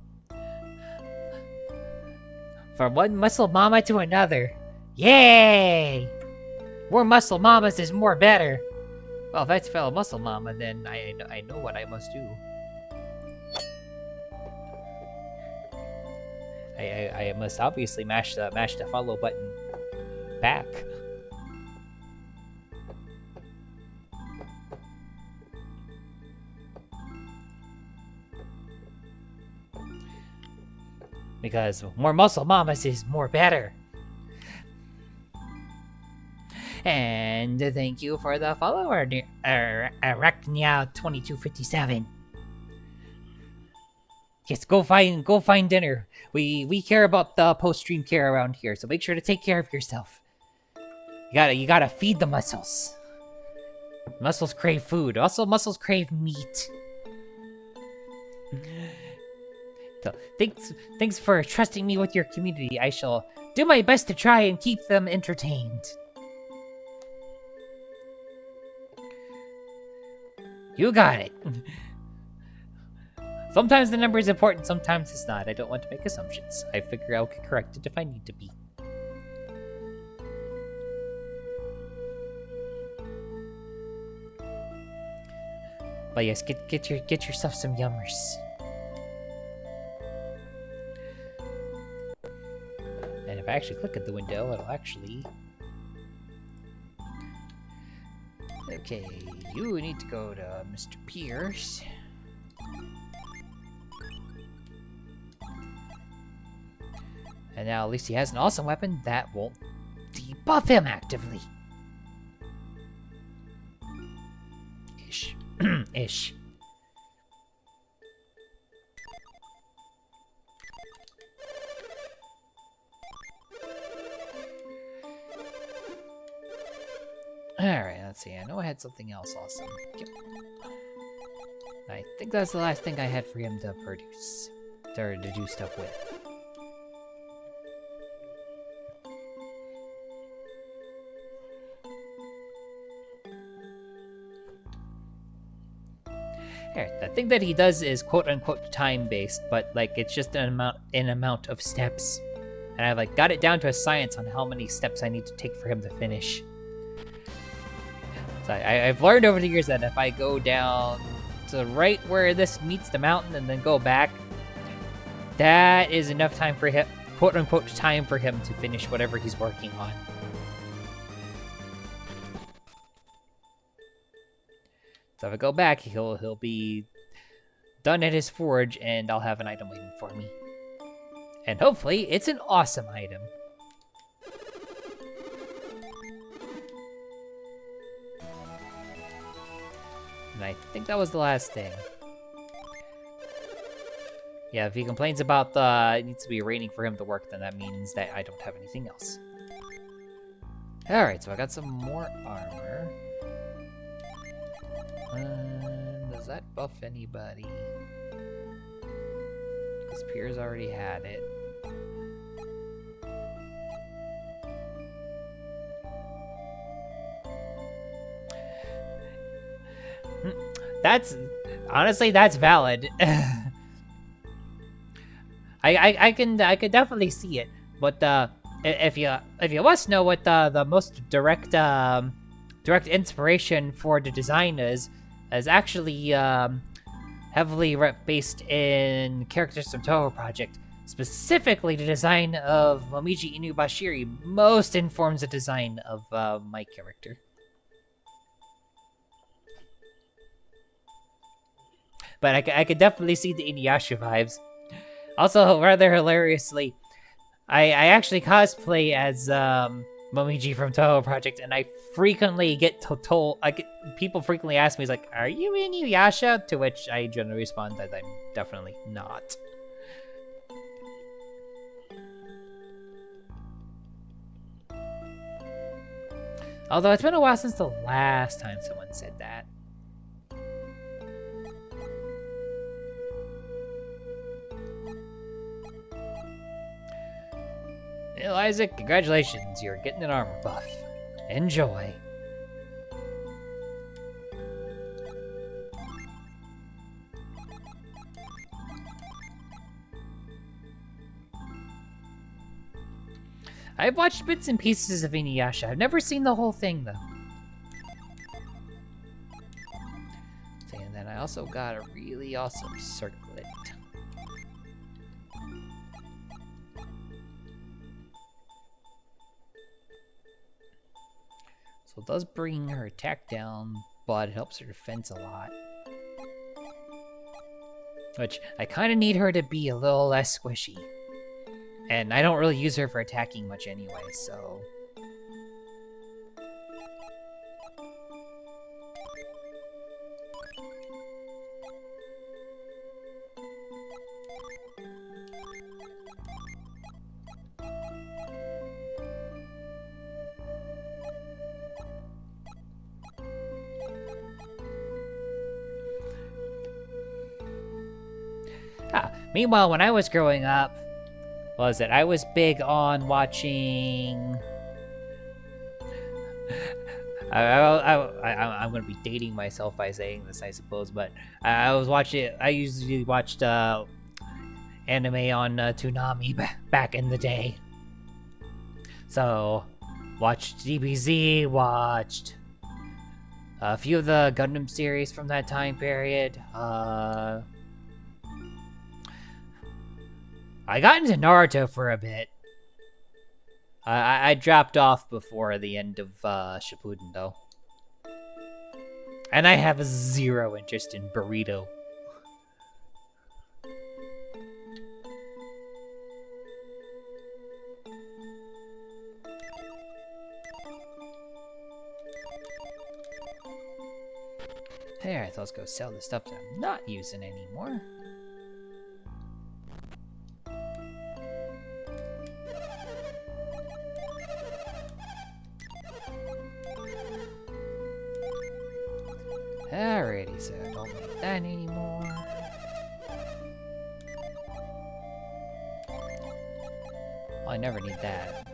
From one muscle mama to another. Yay! More muscle mamas is more better. Well, if that's fellow muscle mama, then I know what I must do. I must obviously mash the follow button back. Because more muscle mamas is more better. And thank you for the follower, Arachnia2257. Yes, go find dinner. We care about the post-stream care around here, so make sure to take care of yourself. You gotta feed the muscles. Muscles crave food. Also, muscles crave meat. So, thanks for trusting me with your community. I shall do my best to try and keep them entertained. You got it. Sometimes the number is important, sometimes it's not. I don't want to make assumptions. I figure I'll get corrected if I need to be. But yes, get yourself some yummers. And if I actually click at the window, it'll actually... Okay, you need to go to Mr. Pierce. And now at least he has an awesome weapon that won't debuff him actively. Ish. Ish. Alright, let's see. I know I had something else awesome. Yep. I think that's the last thing I had for him to produce. Or to do stuff with. Here, the thing that he does is quote-unquote time-based, but, like, it's just an amount of steps. And I've, like, got it down to a science on how many steps I need to take for him to finish. So I've learned over the years that if I go down to right where this meets the mountain and then go back, that is enough time for him, quote-unquote time for him to finish whatever he's working on. So if I go back, he'll be done at his forge, and I'll have an item waiting for me. And hopefully, it's an awesome item. And I think that was the last thing. Yeah, if he complains about it needs to be raining for him to work, then that means that I don't have anything else. Alright, so I got some more armor. Does that buff anybody? Because Piers already had it. Honestly, that's valid. I could definitely see it, but if you must know what the most direct inspiration for the design is actually heavily based in characters from Touhou Project. Specifically, the design of Momiji Inubashiri most informs the design of my character. But I could definitely see the Inuyasha vibes. Also, rather hilariously, I actually cosplay as Momiji from Touhou Project, and I frequently get told, people frequently ask me, like, "Are you Inuyasha?" To which I generally respond that I'm definitely not. Although it's been a while since the last time someone said that. Well, Isaac, congratulations, you're getting an armor buff. Enjoy. I've watched bits and pieces of Inuyasha. I've never seen the whole thing, though. And then I also got a really awesome circlet. So it does bring her attack down, but it helps her defense a lot. Which, I kind of need her to be a little less squishy. And I don't really use her for attacking much anyway, so... Meanwhile, when I was growing up, I was big on watching... I'm going to be dating myself by saying this, I suppose, but I usually watched anime on Toonami back in the day. So, watched DBZ, watched A few of the Gundam series from that time period. I got into Naruto for a bit. I dropped off before the end of Shippuden, though. And I have zero interest in Burrito. Alright, so let's go sell the stuff that I'm not using anymore. Alrighty, so I don't need that anymore. Well, I never need that.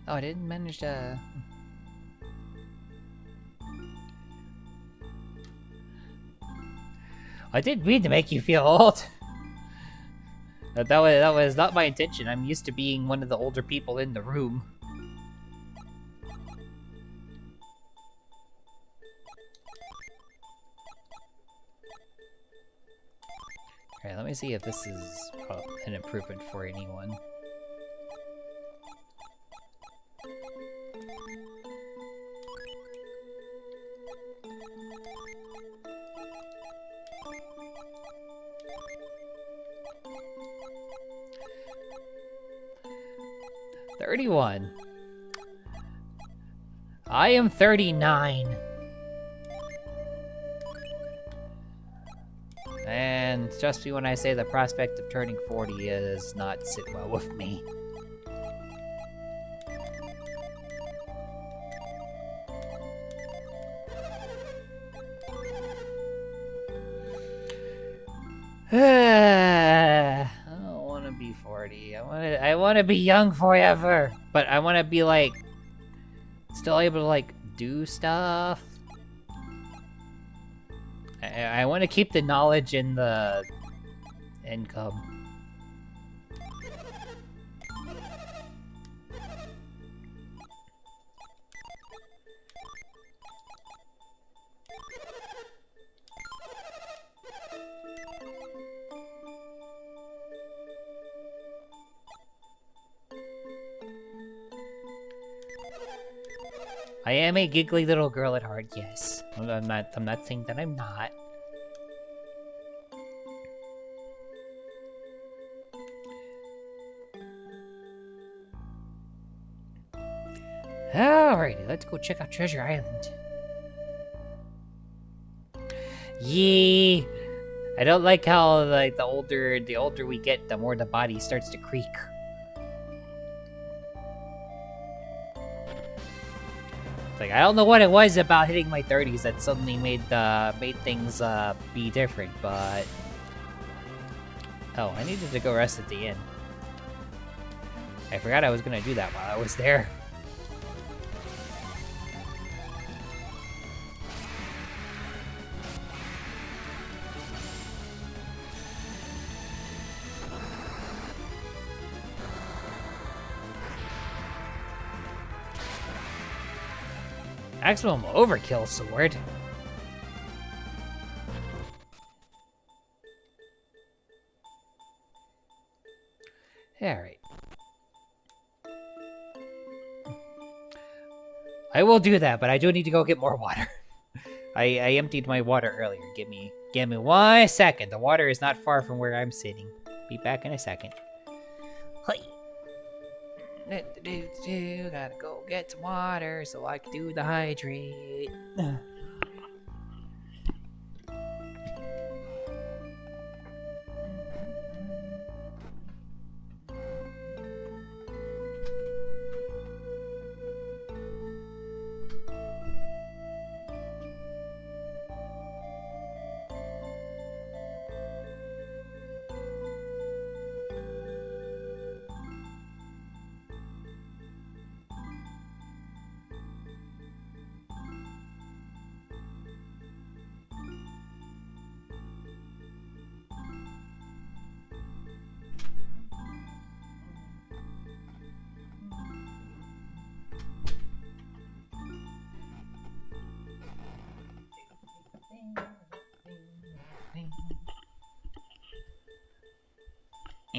Oh, I didn't manage to... I didn't mean to make you feel old. That was not my intention. I'm used to being one of the older people in the room. Alright, let me see if this is an improvement for anyone. I am 39. And trust me when I say the prospect of turning 40 does not sit well with me. I don't want to be 40. I want to be young forever, but I want to be like still able to like do stuff. I want to keep the knowledge and the income. I am a giggly little girl at heart, yes. I'm not saying that I'm not. Alrighty, let's go check out Treasure Island. Yee! I don't like how like the older we get, the more the body starts to creak. Like, I don't know what it was about hitting my 30s that suddenly made things be different, but... Oh, I needed to go rest at the inn. I forgot I was gonna do that while I was there. Maximum overkill sword. Alright. I will do that, but I do need to go get more water. I emptied my water earlier. Give me 1 second. The water is not far from where I'm sitting. Be back in a second. Hey. Gotta go get some water so I can do the hydrate.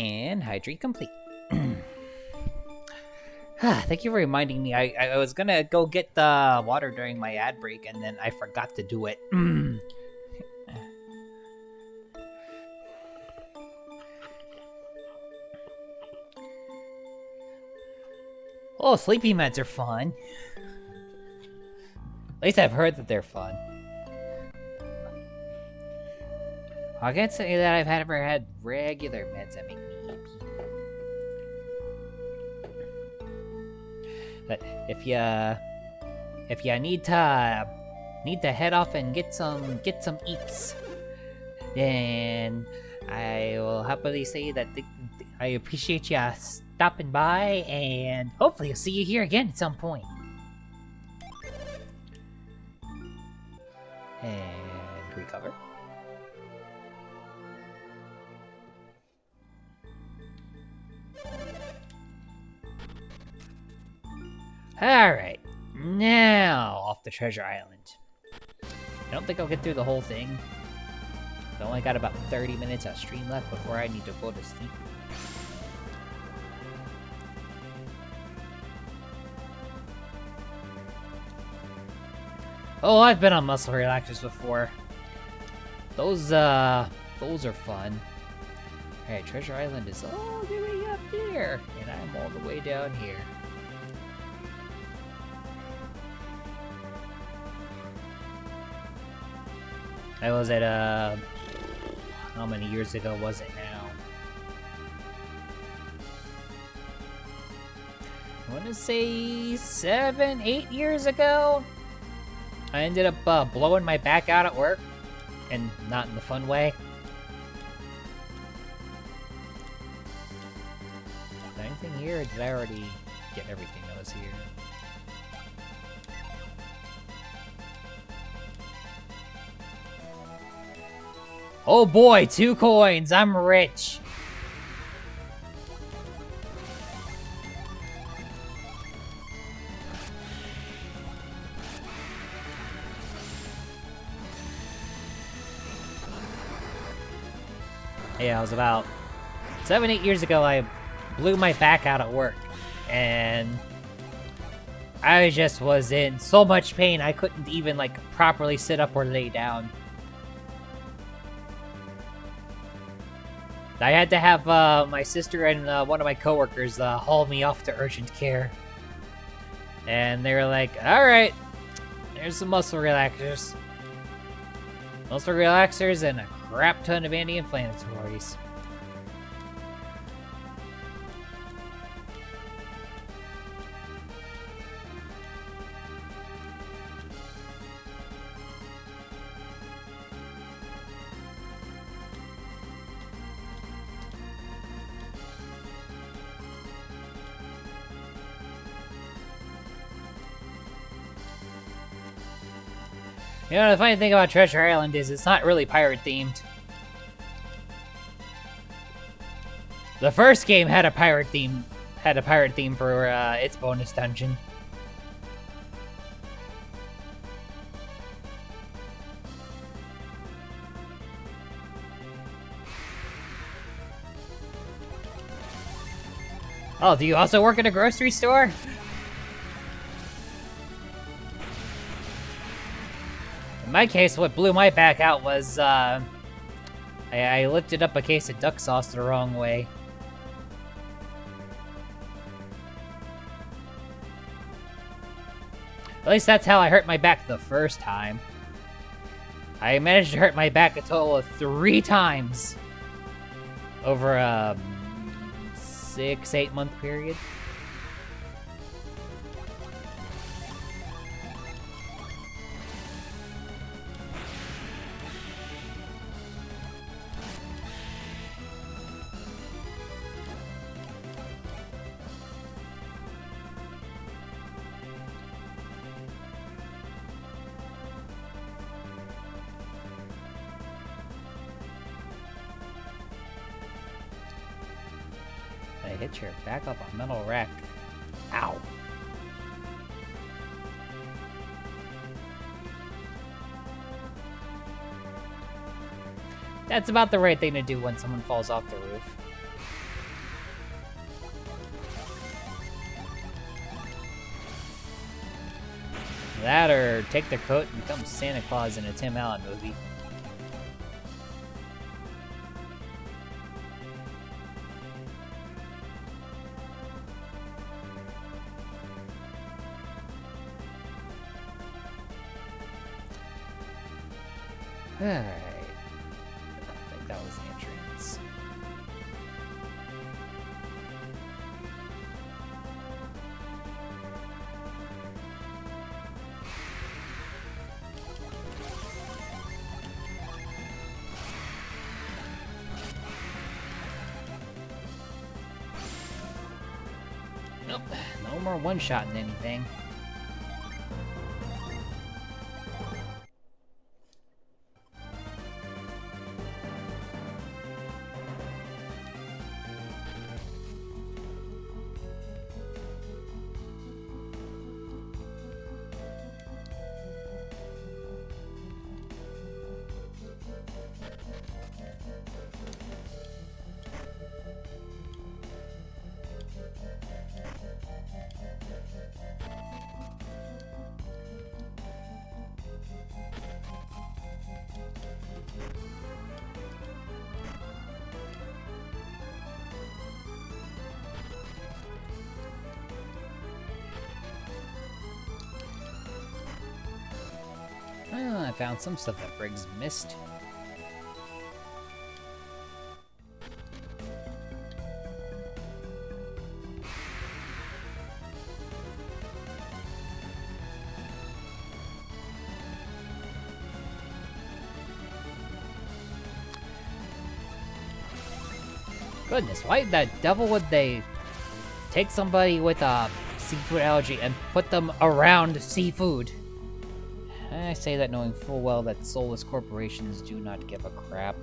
And hydrate complete. Thank you for reminding me. I was gonna go get the water during my ad break, and then I forgot to do it. Oh, sleepy meds are fun. At least I've heard that they're fun. I can't say that I've ever had regular meds that make me happy. But if you need to head off and get some eats, then I will happily say that I appreciate you stopping by, and hopefully I'll see you here again at some point. And recover. Alright, now off to Treasure Island. I don't think I'll get through the whole thing. I only got about 30 minutes of stream left before I need to go to sleep. Oh, I've been on muscle relaxers before. Those are fun. Alright, Treasure Island is all the way up there, and I'm all the way down here. I was at, how many years ago was it now? I want to say 7, 8 years ago? I ended up blowing my back out at work, and not in the fun way. Is there anything here, or did I already get everything that was here? Oh boy, 2 coins! I'm rich! Yeah, it was about 7, 8 years ago. I blew my back out at work, and I just was in so much pain I couldn't even like properly sit up or lay down. I had to have my sister and one of my coworkers haul me off to urgent care, and they were like, "All right, there's some muscle relaxers and a crap ton of anti-inflammatories." You know, the funny thing about Treasure Island is it's not really pirate-themed. The first game had a pirate theme for its bonus dungeon. Oh, do you also work at a grocery store? In my case, what blew my back out was, I lifted up a case of duck sauce the wrong way. At least that's how I hurt my back the first time. I managed to hurt my back a total of 3 times over a 6-8 month period. Hit your back up a metal rack. Ow. That's about the right thing to do when someone falls off the roof. That or take their coat and become Santa Claus in a Tim Allen movie. Alright. I think that was the entrance. Nope, no more one-shotting anything. Well, I found some stuff that Briggs missed. Goodness, why the devil would they take somebody with a seafood allergy and put them around seafood? I say that knowing full well that soulless corporations do not give a crap.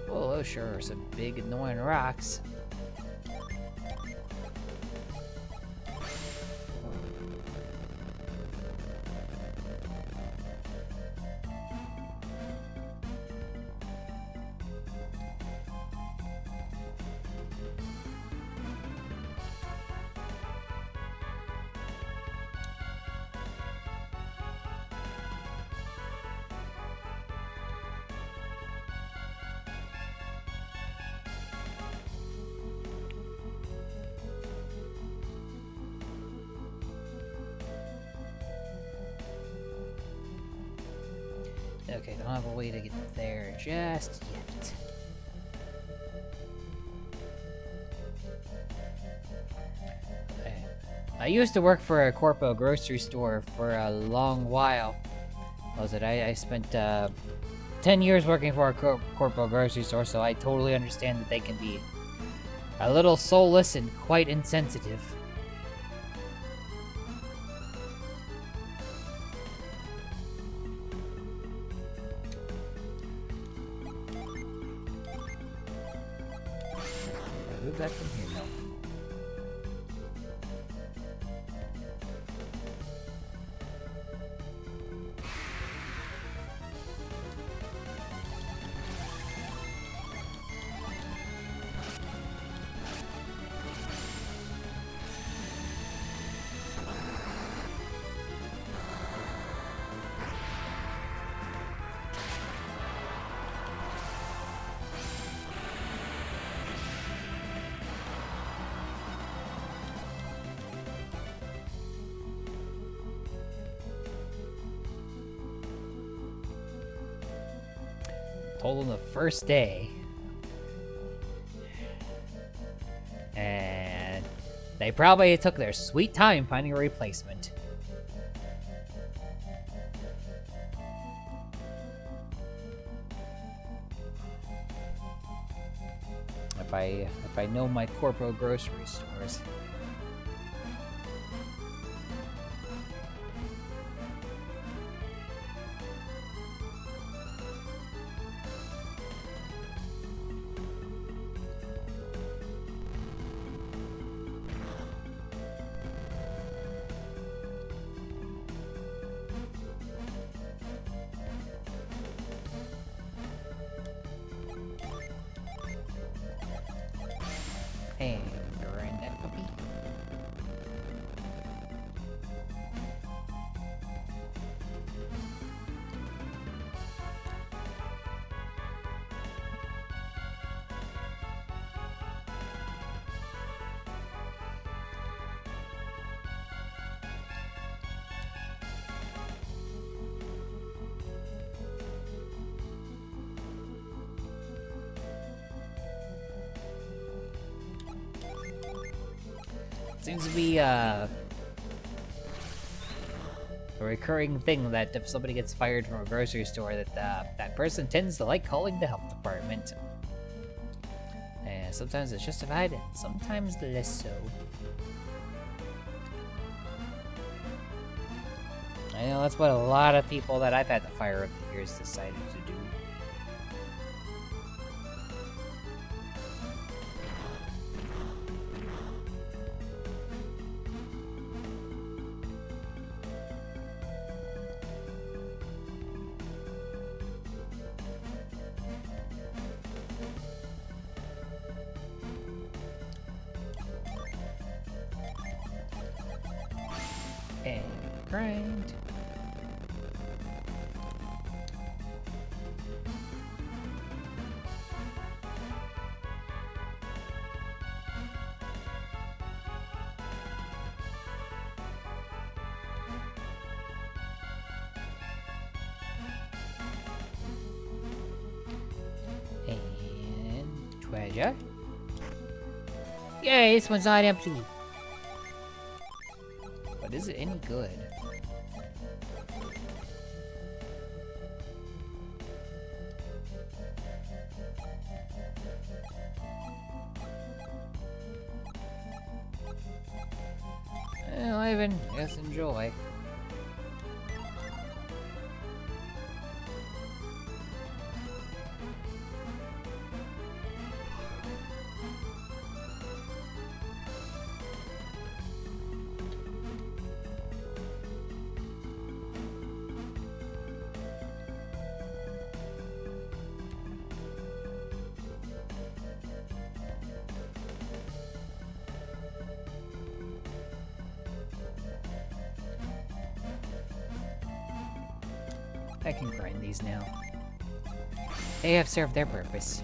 Well, those sure are some big annoying rocks. Okay, don't have a way to get there just yet. Okay. I used to work for a Corpo grocery store for a long while. What was it? I spent 10 years working for a Corpo grocery store, so I totally understand that they can be a little soulless and quite insensitive. Move that from here, no. Told them the first day. And they probably took their sweet time finding a replacement. if I know my corpo grocery stores. And grind that puppy. Seems to be a recurring thing that if somebody gets fired from a grocery store, that that person tends to like calling the health department. And sometimes it's justified, and sometimes less so. I know that's what a lot of people that I've had to fire over the years decided to do. And grind. And treasure. Yay, this one's not empty. But is it any good? Well, Ivan, yes, enjoy. I can grind these now. They have served their purpose.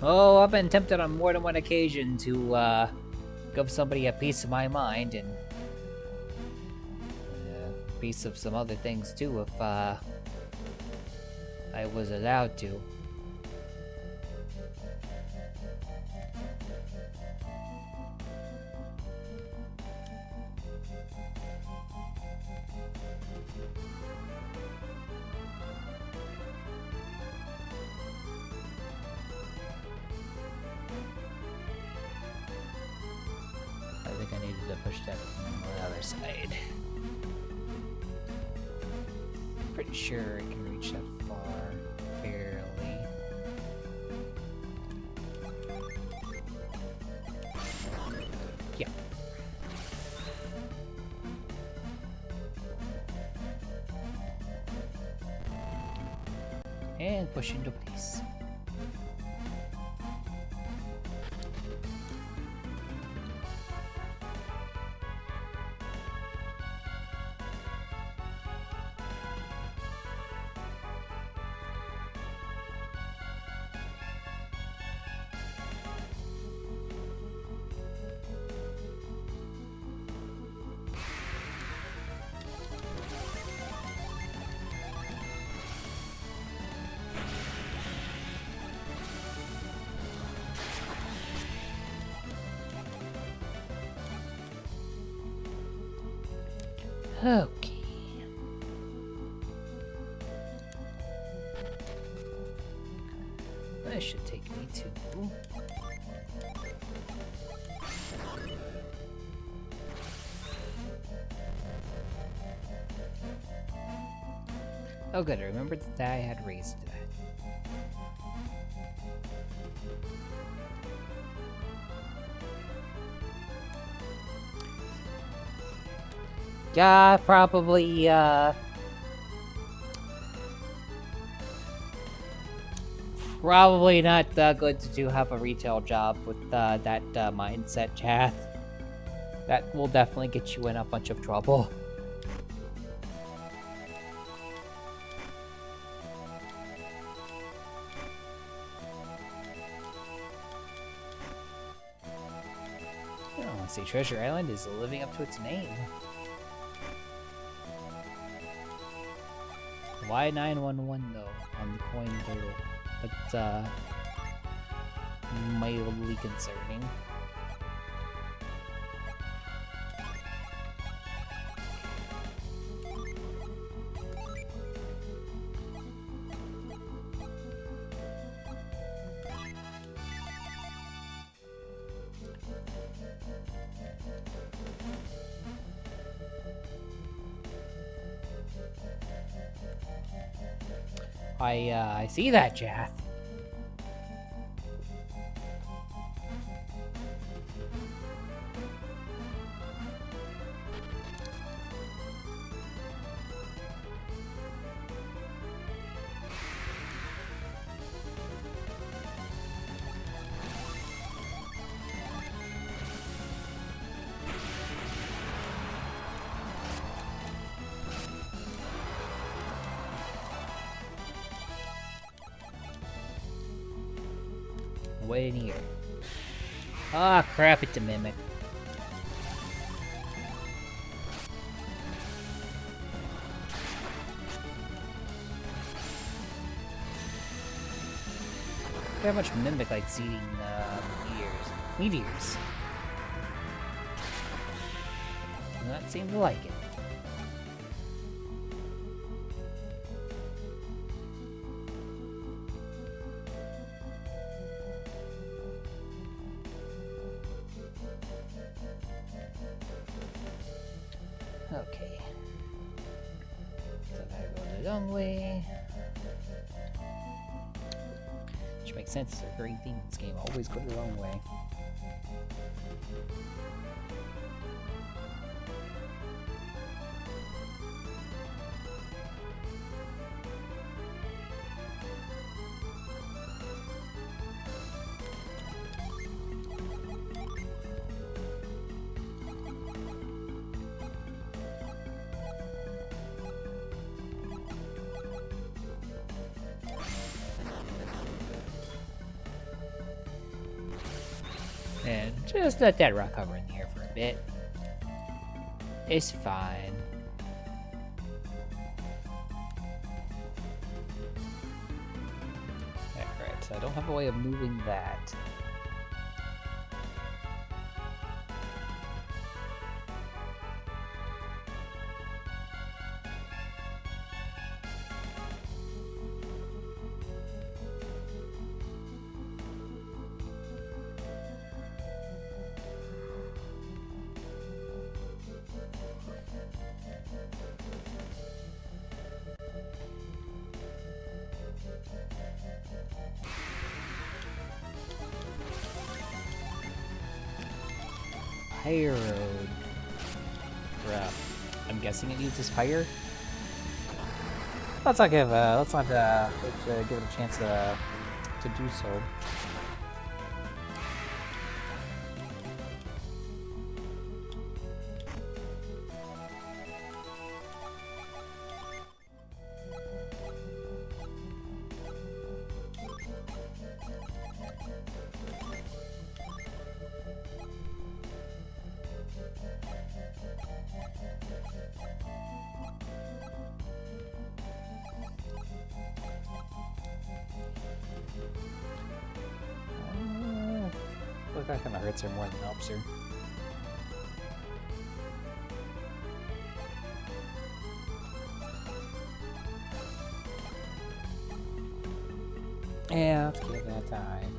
Oh, I've been tempted on more than one occasion to give somebody a piece of my mind and piece of some other things too if I was allowed to. I think I needed to push that from the other side. Pretty sure I can reach that far, barely. Yeah. And push into place. Okay. That should take me to... Oh good, I remembered that I had raised that. Yeah, probably, probably not good to have a retail job with that mindset, Chath. That will definitely get you in a bunch of trouble. Oh, let's see, Treasure Island is living up to its name. Why 911 though on the coin total? That's mildly concerning. I see that, Jath. Wait in here. Ah, crap, it's a mimic. Very much mimic like eating meteors. Do not seem to like it. Okay. So I gotta go the long way. Which makes sense, it's a great thing in this game. Always go the wrong way. And just let that rock hover in the air for a bit. It's fine. Alright, so I don't have a way of moving that. Pyro. I'm guessing it uses fire. Let's not give it a chance to do so. Look, that kind of hurts her more than helps her. Yeah, let's give that time.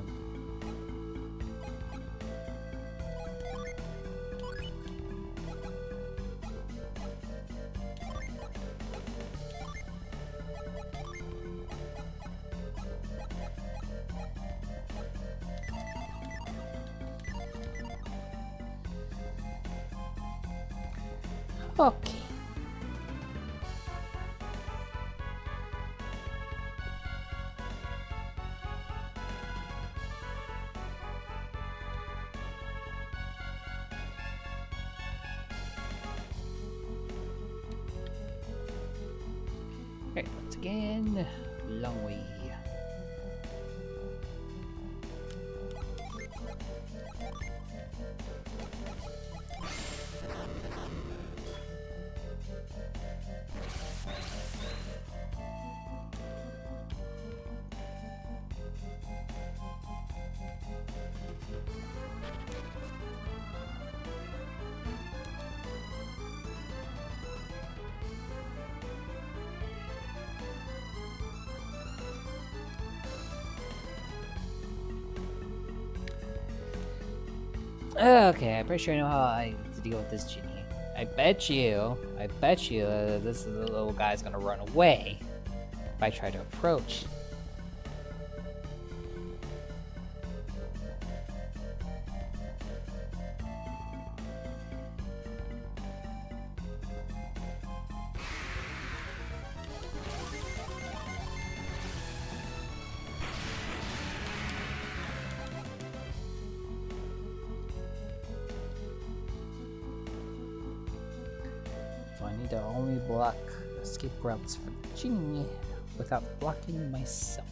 Okay. Okay, once again, long way. Okay, I'm pretty sure I know how I have to deal with this genie. I bet you, this little guy's gonna run away if I try to approach. So I need to only block escape routes for the genie without blocking myself.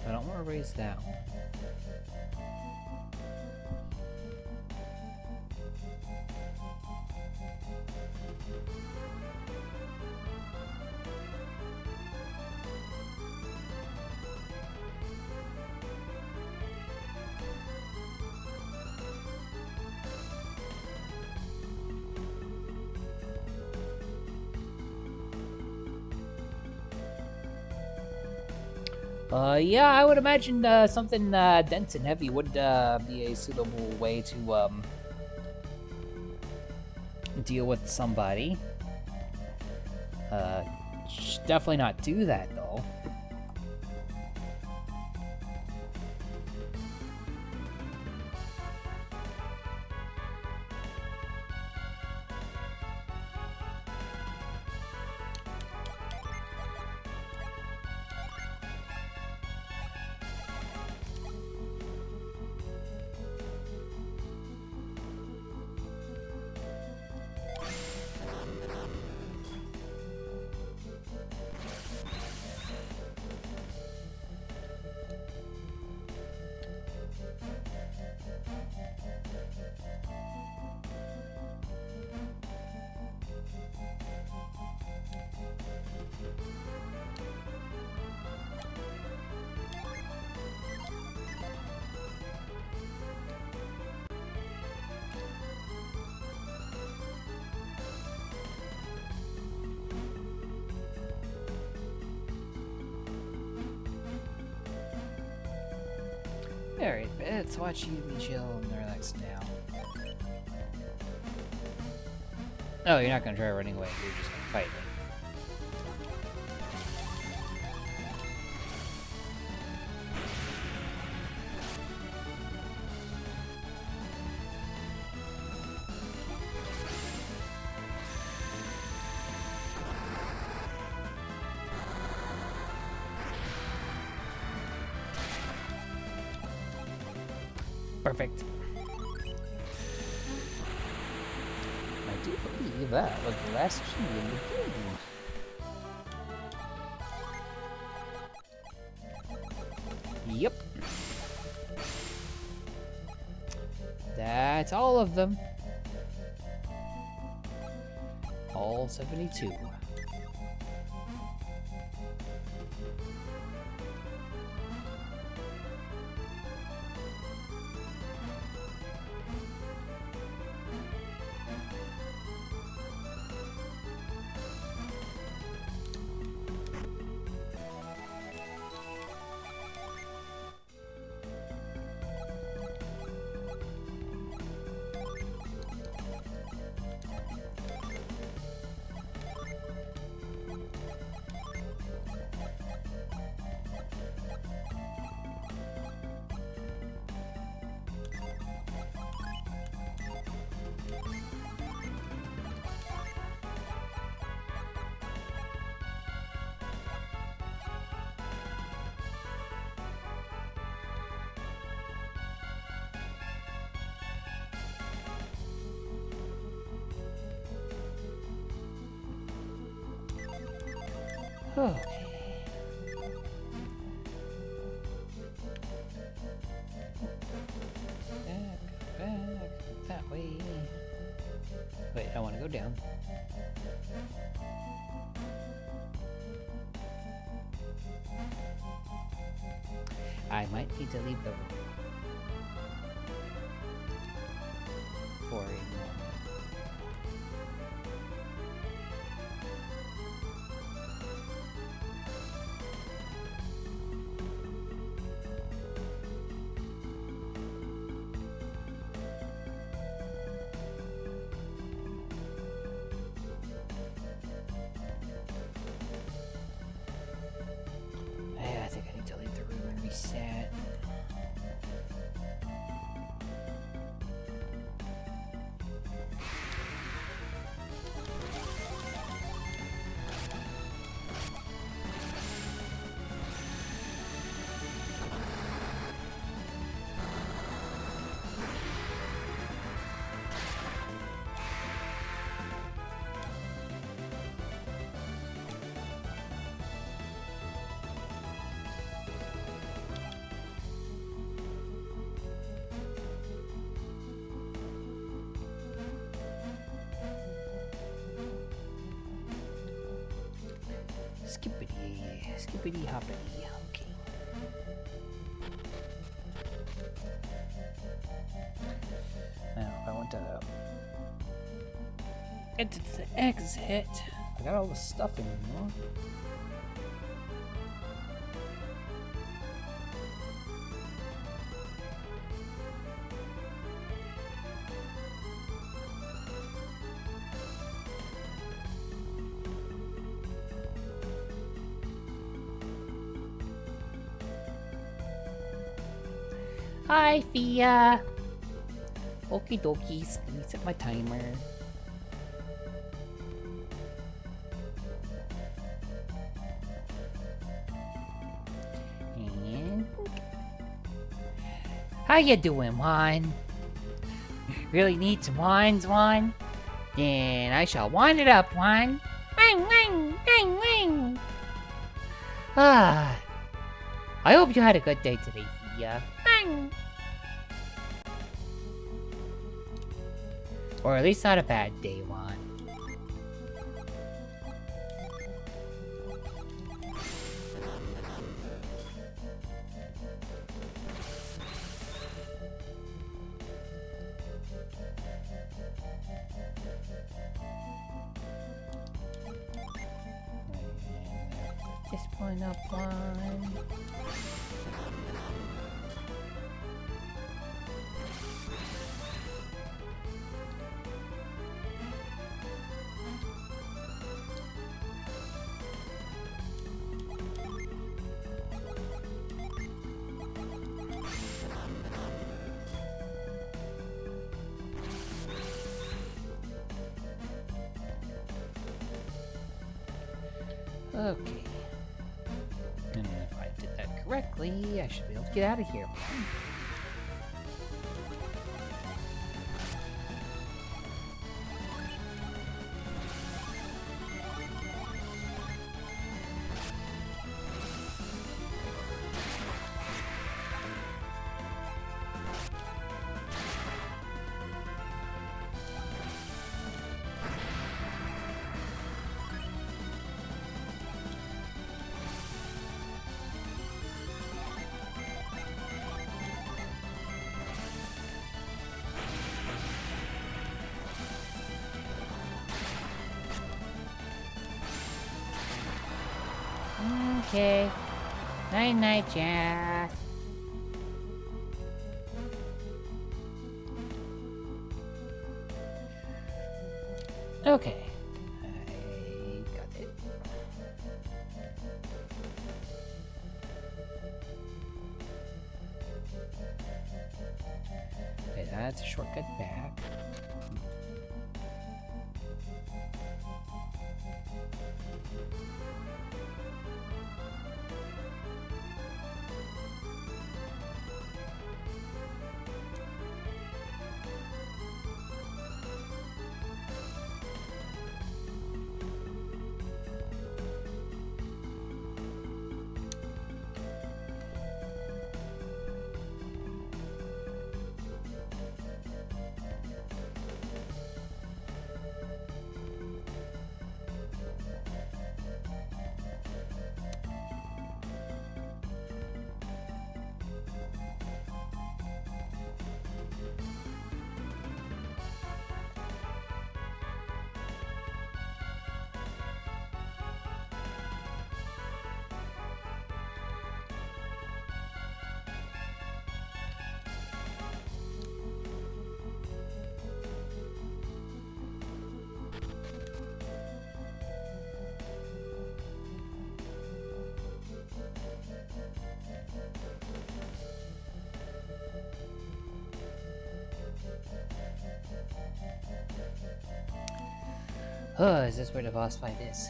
I don't want to raise that one. Yeah, I would imagine something dense and heavy would be a suitable way to deal with somebody. Should definitely not do that though. Alright, let's watch you be chill and relax now. Oh, you're not gonna try running away, you're just gonna fight me. Perfect. I do believe that was the last genie in the game. Yep. That's all of them. All 72. Okay. Back, that way. Wait, I want to go down. I might need to leave the room for a moment. I think I need to leave the room and reset. Skippity hoppity. Okay. Now, if I want to get to the exit, I got all the stuff anymore. Hi, Thea. Okie dokies. Let me set my timer. And how you doing, Juan? Really need some wines, Juan? Then I shall wind it up, Juan. Wang, wang, wang, wang. Ah, I hope you had a good day today, Thea. Or at least not a bad day, Juan. This point up one. Okay. And if I did that correctly, I should be able to get out of here. Okay. Night night, Jazz. Okay. I got it. Okay, that's a shortcut back. Oh, is this where the boss fight is?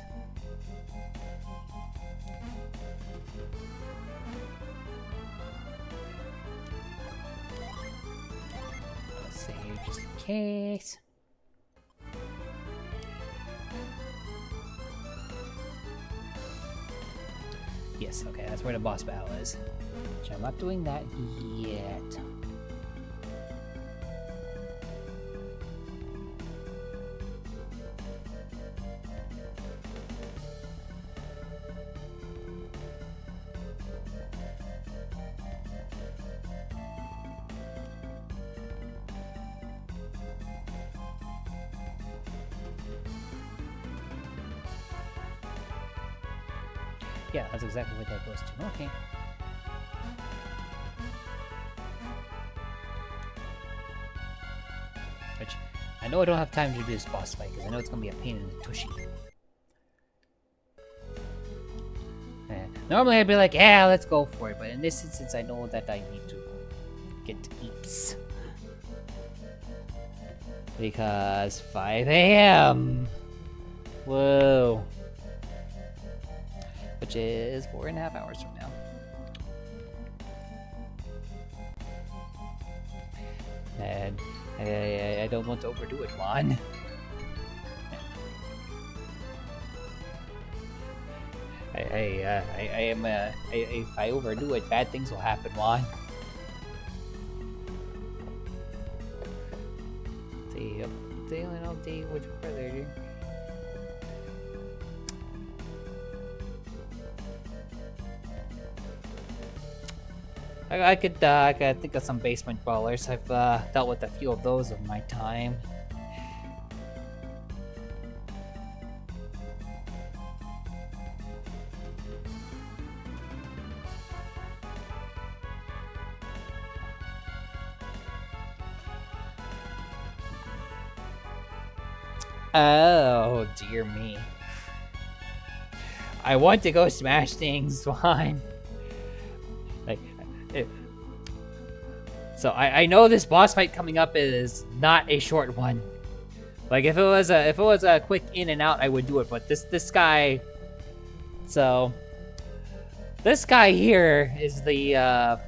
Let's save just in case. Yes, okay, that's where the boss battle is. Which I'm not doing that yet. Yeah, that's exactly what that goes to. Okay. Which, I know I don't have time to do this boss fight, because I know it's going to be a pain in the tushy. Normally I'd be like, yeah, let's go for it, but in this instance I know that I need to get to eats. Because 5 AM! Whoa. Which is 4.5 hours from now. And I don't want to overdo it, Juan. If I overdo it, bad things will happen, Juan. See, I'm dealing all day with your brother. I could think of some basement dwellers. I've dealt with a few of those in my time. Oh, dear me. I want to go smash things, Swan. So I know this boss fight coming up is not a short one. Like if it was a quick in and out, I would do it. But this guy, so this guy here is the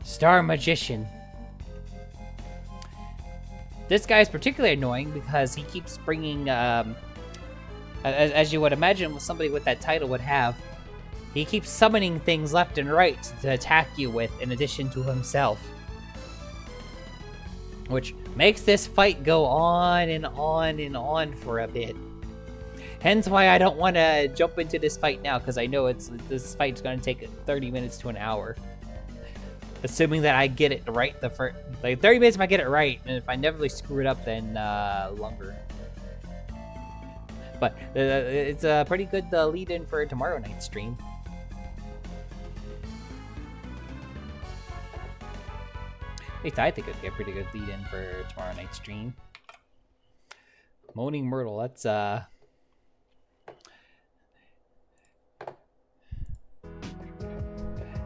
Star Magician. This guy is particularly annoying because he keeps bringing, as you would imagine, somebody with that title would have. He keeps summoning things left and right to attack you with, in addition to himself. Which makes this fight go on and on and on for a bit. Hence why I don't want to jump into this fight now, because I know this fight's going to take 30 minutes to an hour. Assuming that I get it right the first... Like, 30 minutes if I get it right, and if I never screw it up, then longer. But it's a pretty good lead-in for tomorrow night's stream. At least I think it'd be a pretty good lead-in for tomorrow night's stream. Moaning Myrtle, that's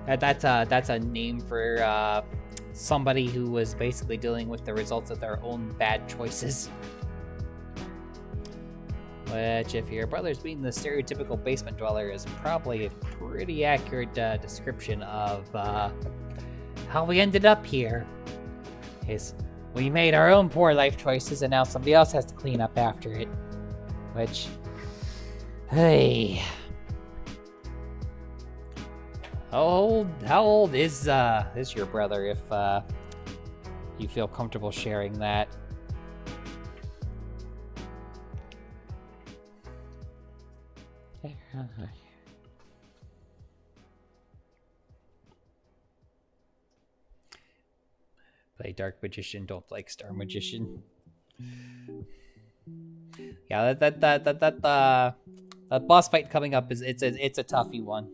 that's a name for somebody who was basically dealing with the results of their own bad choices. Which, if your brother's being the stereotypical basement dweller, is probably a pretty accurate description of how we ended up here. Is we made our own poor life choices, and now somebody else has to clean up after it. Which, hey, how old is your brother? If you feel comfortable sharing that. Play Dark Magician, don't like Star Magician. Yeah, that boss fight coming up is it's a toughy one.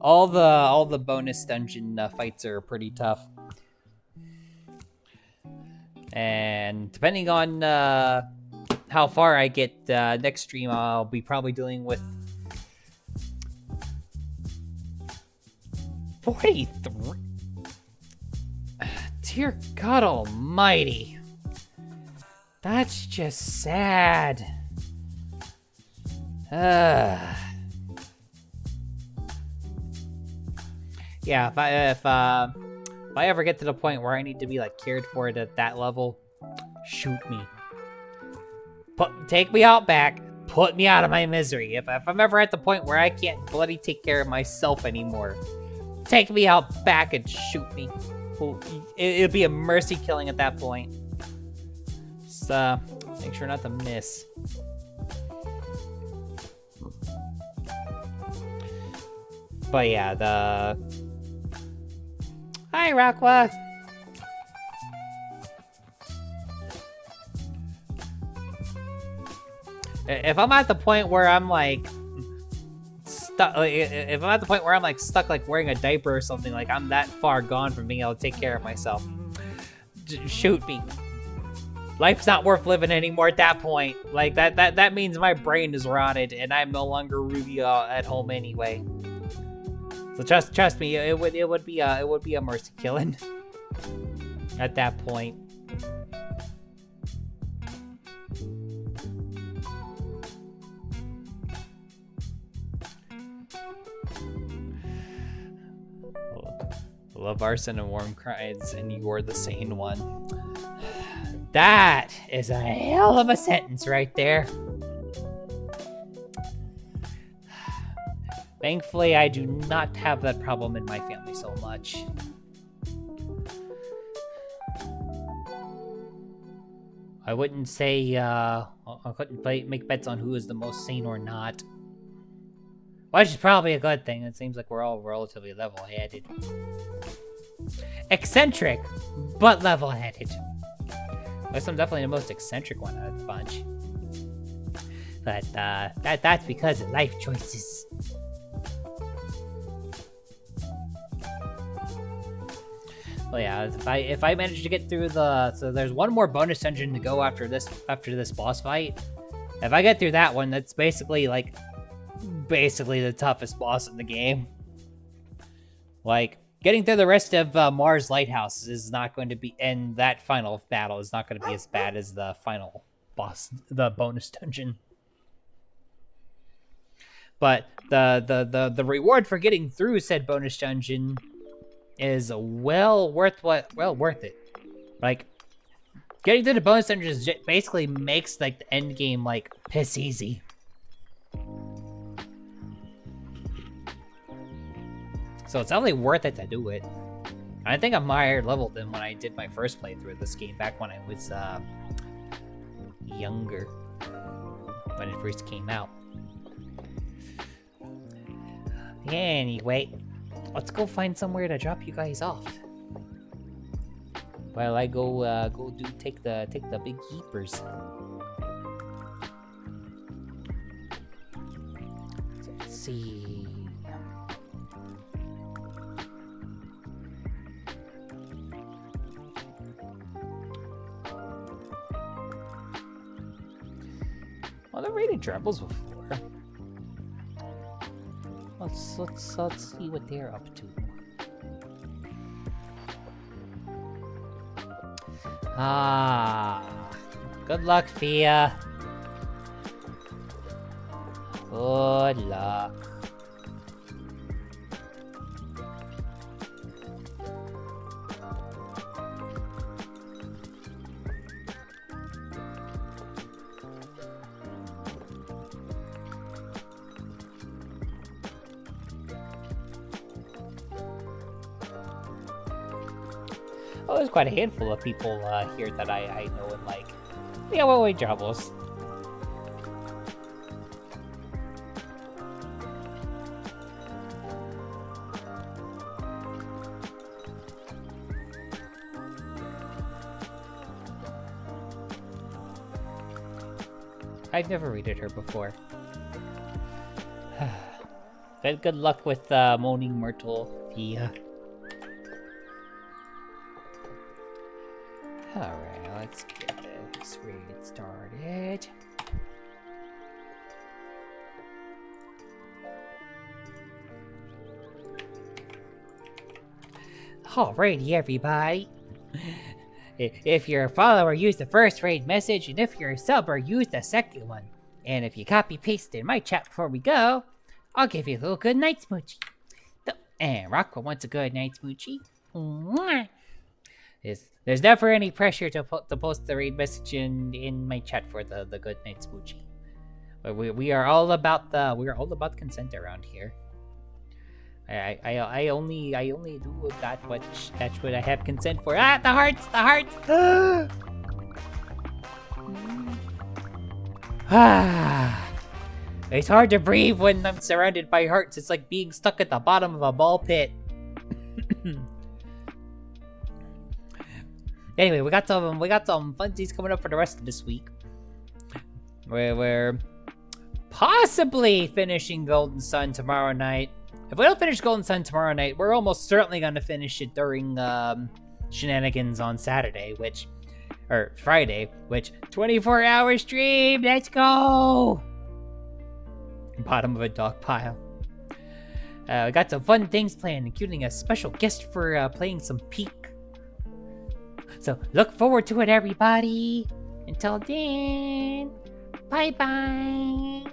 All the bonus dungeon fights are pretty tough, and depending on how far I get next stream, I'll be probably dealing with 43. Dear God Almighty. That's just sad. Yeah, if I ever get to the point where I need to be like cared for it at that level, shoot me. Take me out back. Put me out of my misery. If I'm ever at the point where I can't bloody take care of myself anymore, take me out back and shoot me. It'll be a mercy killing at that point. Just make sure not to miss. But yeah, Hi, Rakwa. If I'm at the point where I'm like stuck, if I'm at the point where I'm like stuck, like wearing a diaper or something, like I'm that far gone from being able to take care of myself, shoot me. Life's not worth living anymore at that point. Like that means my brain is rotted and I'm no longer Ruby at home anyway. So trust me, it would be a mercy killing at that point. Love arson and warm cries, and you're the sane one. That is a hell of a sentence right there. Thankfully, I do not have that problem in my family so much. I wouldn't say, I couldn't make bets on who is the most sane or not. Which is probably a good thing. It seems like we're all relatively level-headed. Eccentric, but level-headed. I guess I'm definitely the most eccentric one out of the bunch. But, that's because of life choices. Well, yeah, if I manage to get through so there's one more bonus dungeon to go after this boss fight. If I get through that one, that's basically the toughest boss in the game. Like, getting through the rest of Mars Lighthouse is not going to be, and that final battle is not going to be as bad as the final boss, the bonus dungeon. But the reward for getting through said bonus dungeon is well worth it. Like, getting through the bonus dungeon basically makes like the end game like piss easy. So it's definitely worth it to do it. I think I'm higher level than when I did my first playthrough of this game back when I was younger, when it first came out. Anyway, let's go find somewhere to drop you guys off. While I go take the big jeepers. So let's see. Well, they're rated Dribbles before. Let's see what they're up to. Good luck, Fia. Good luck. Oh, there's quite a handful of people here that I know and like. Yeah, well, wait, Jobbles. I've never rated her before. Good luck with Moaning Myrtle, Fia. Alright, let's get this raid started. Alrighty, everybody. If you're a follower, use the first raid message, and if you're a subber, use the second one. And if you copy paste in my chat before we go, I'll give you a little good night smoochie. And Rockwell wants a good night smoochie. Mwah. There's never any pressure to post the raid message in my chat for the good night smoochie. But we are all about consent around here. I only do that's what I have consent for. Ah, the hearts. Ah. It's hard to breathe when I'm surrounded by hearts. It's like being stuck at the bottom of a ball pit. Anyway, we got some funsies coming up for the rest of this week. We're possibly finishing Golden Sun tomorrow night. If we don't finish Golden Sun tomorrow night, we're almost certainly gonna finish it during Shenanigans on Saturday, or Friday, 24-hour stream. Let's go. Bottom of a dog pile. We got some fun things planned, including a special guest for playing some Peak. So look forward to it, everybody. Until then, bye-bye.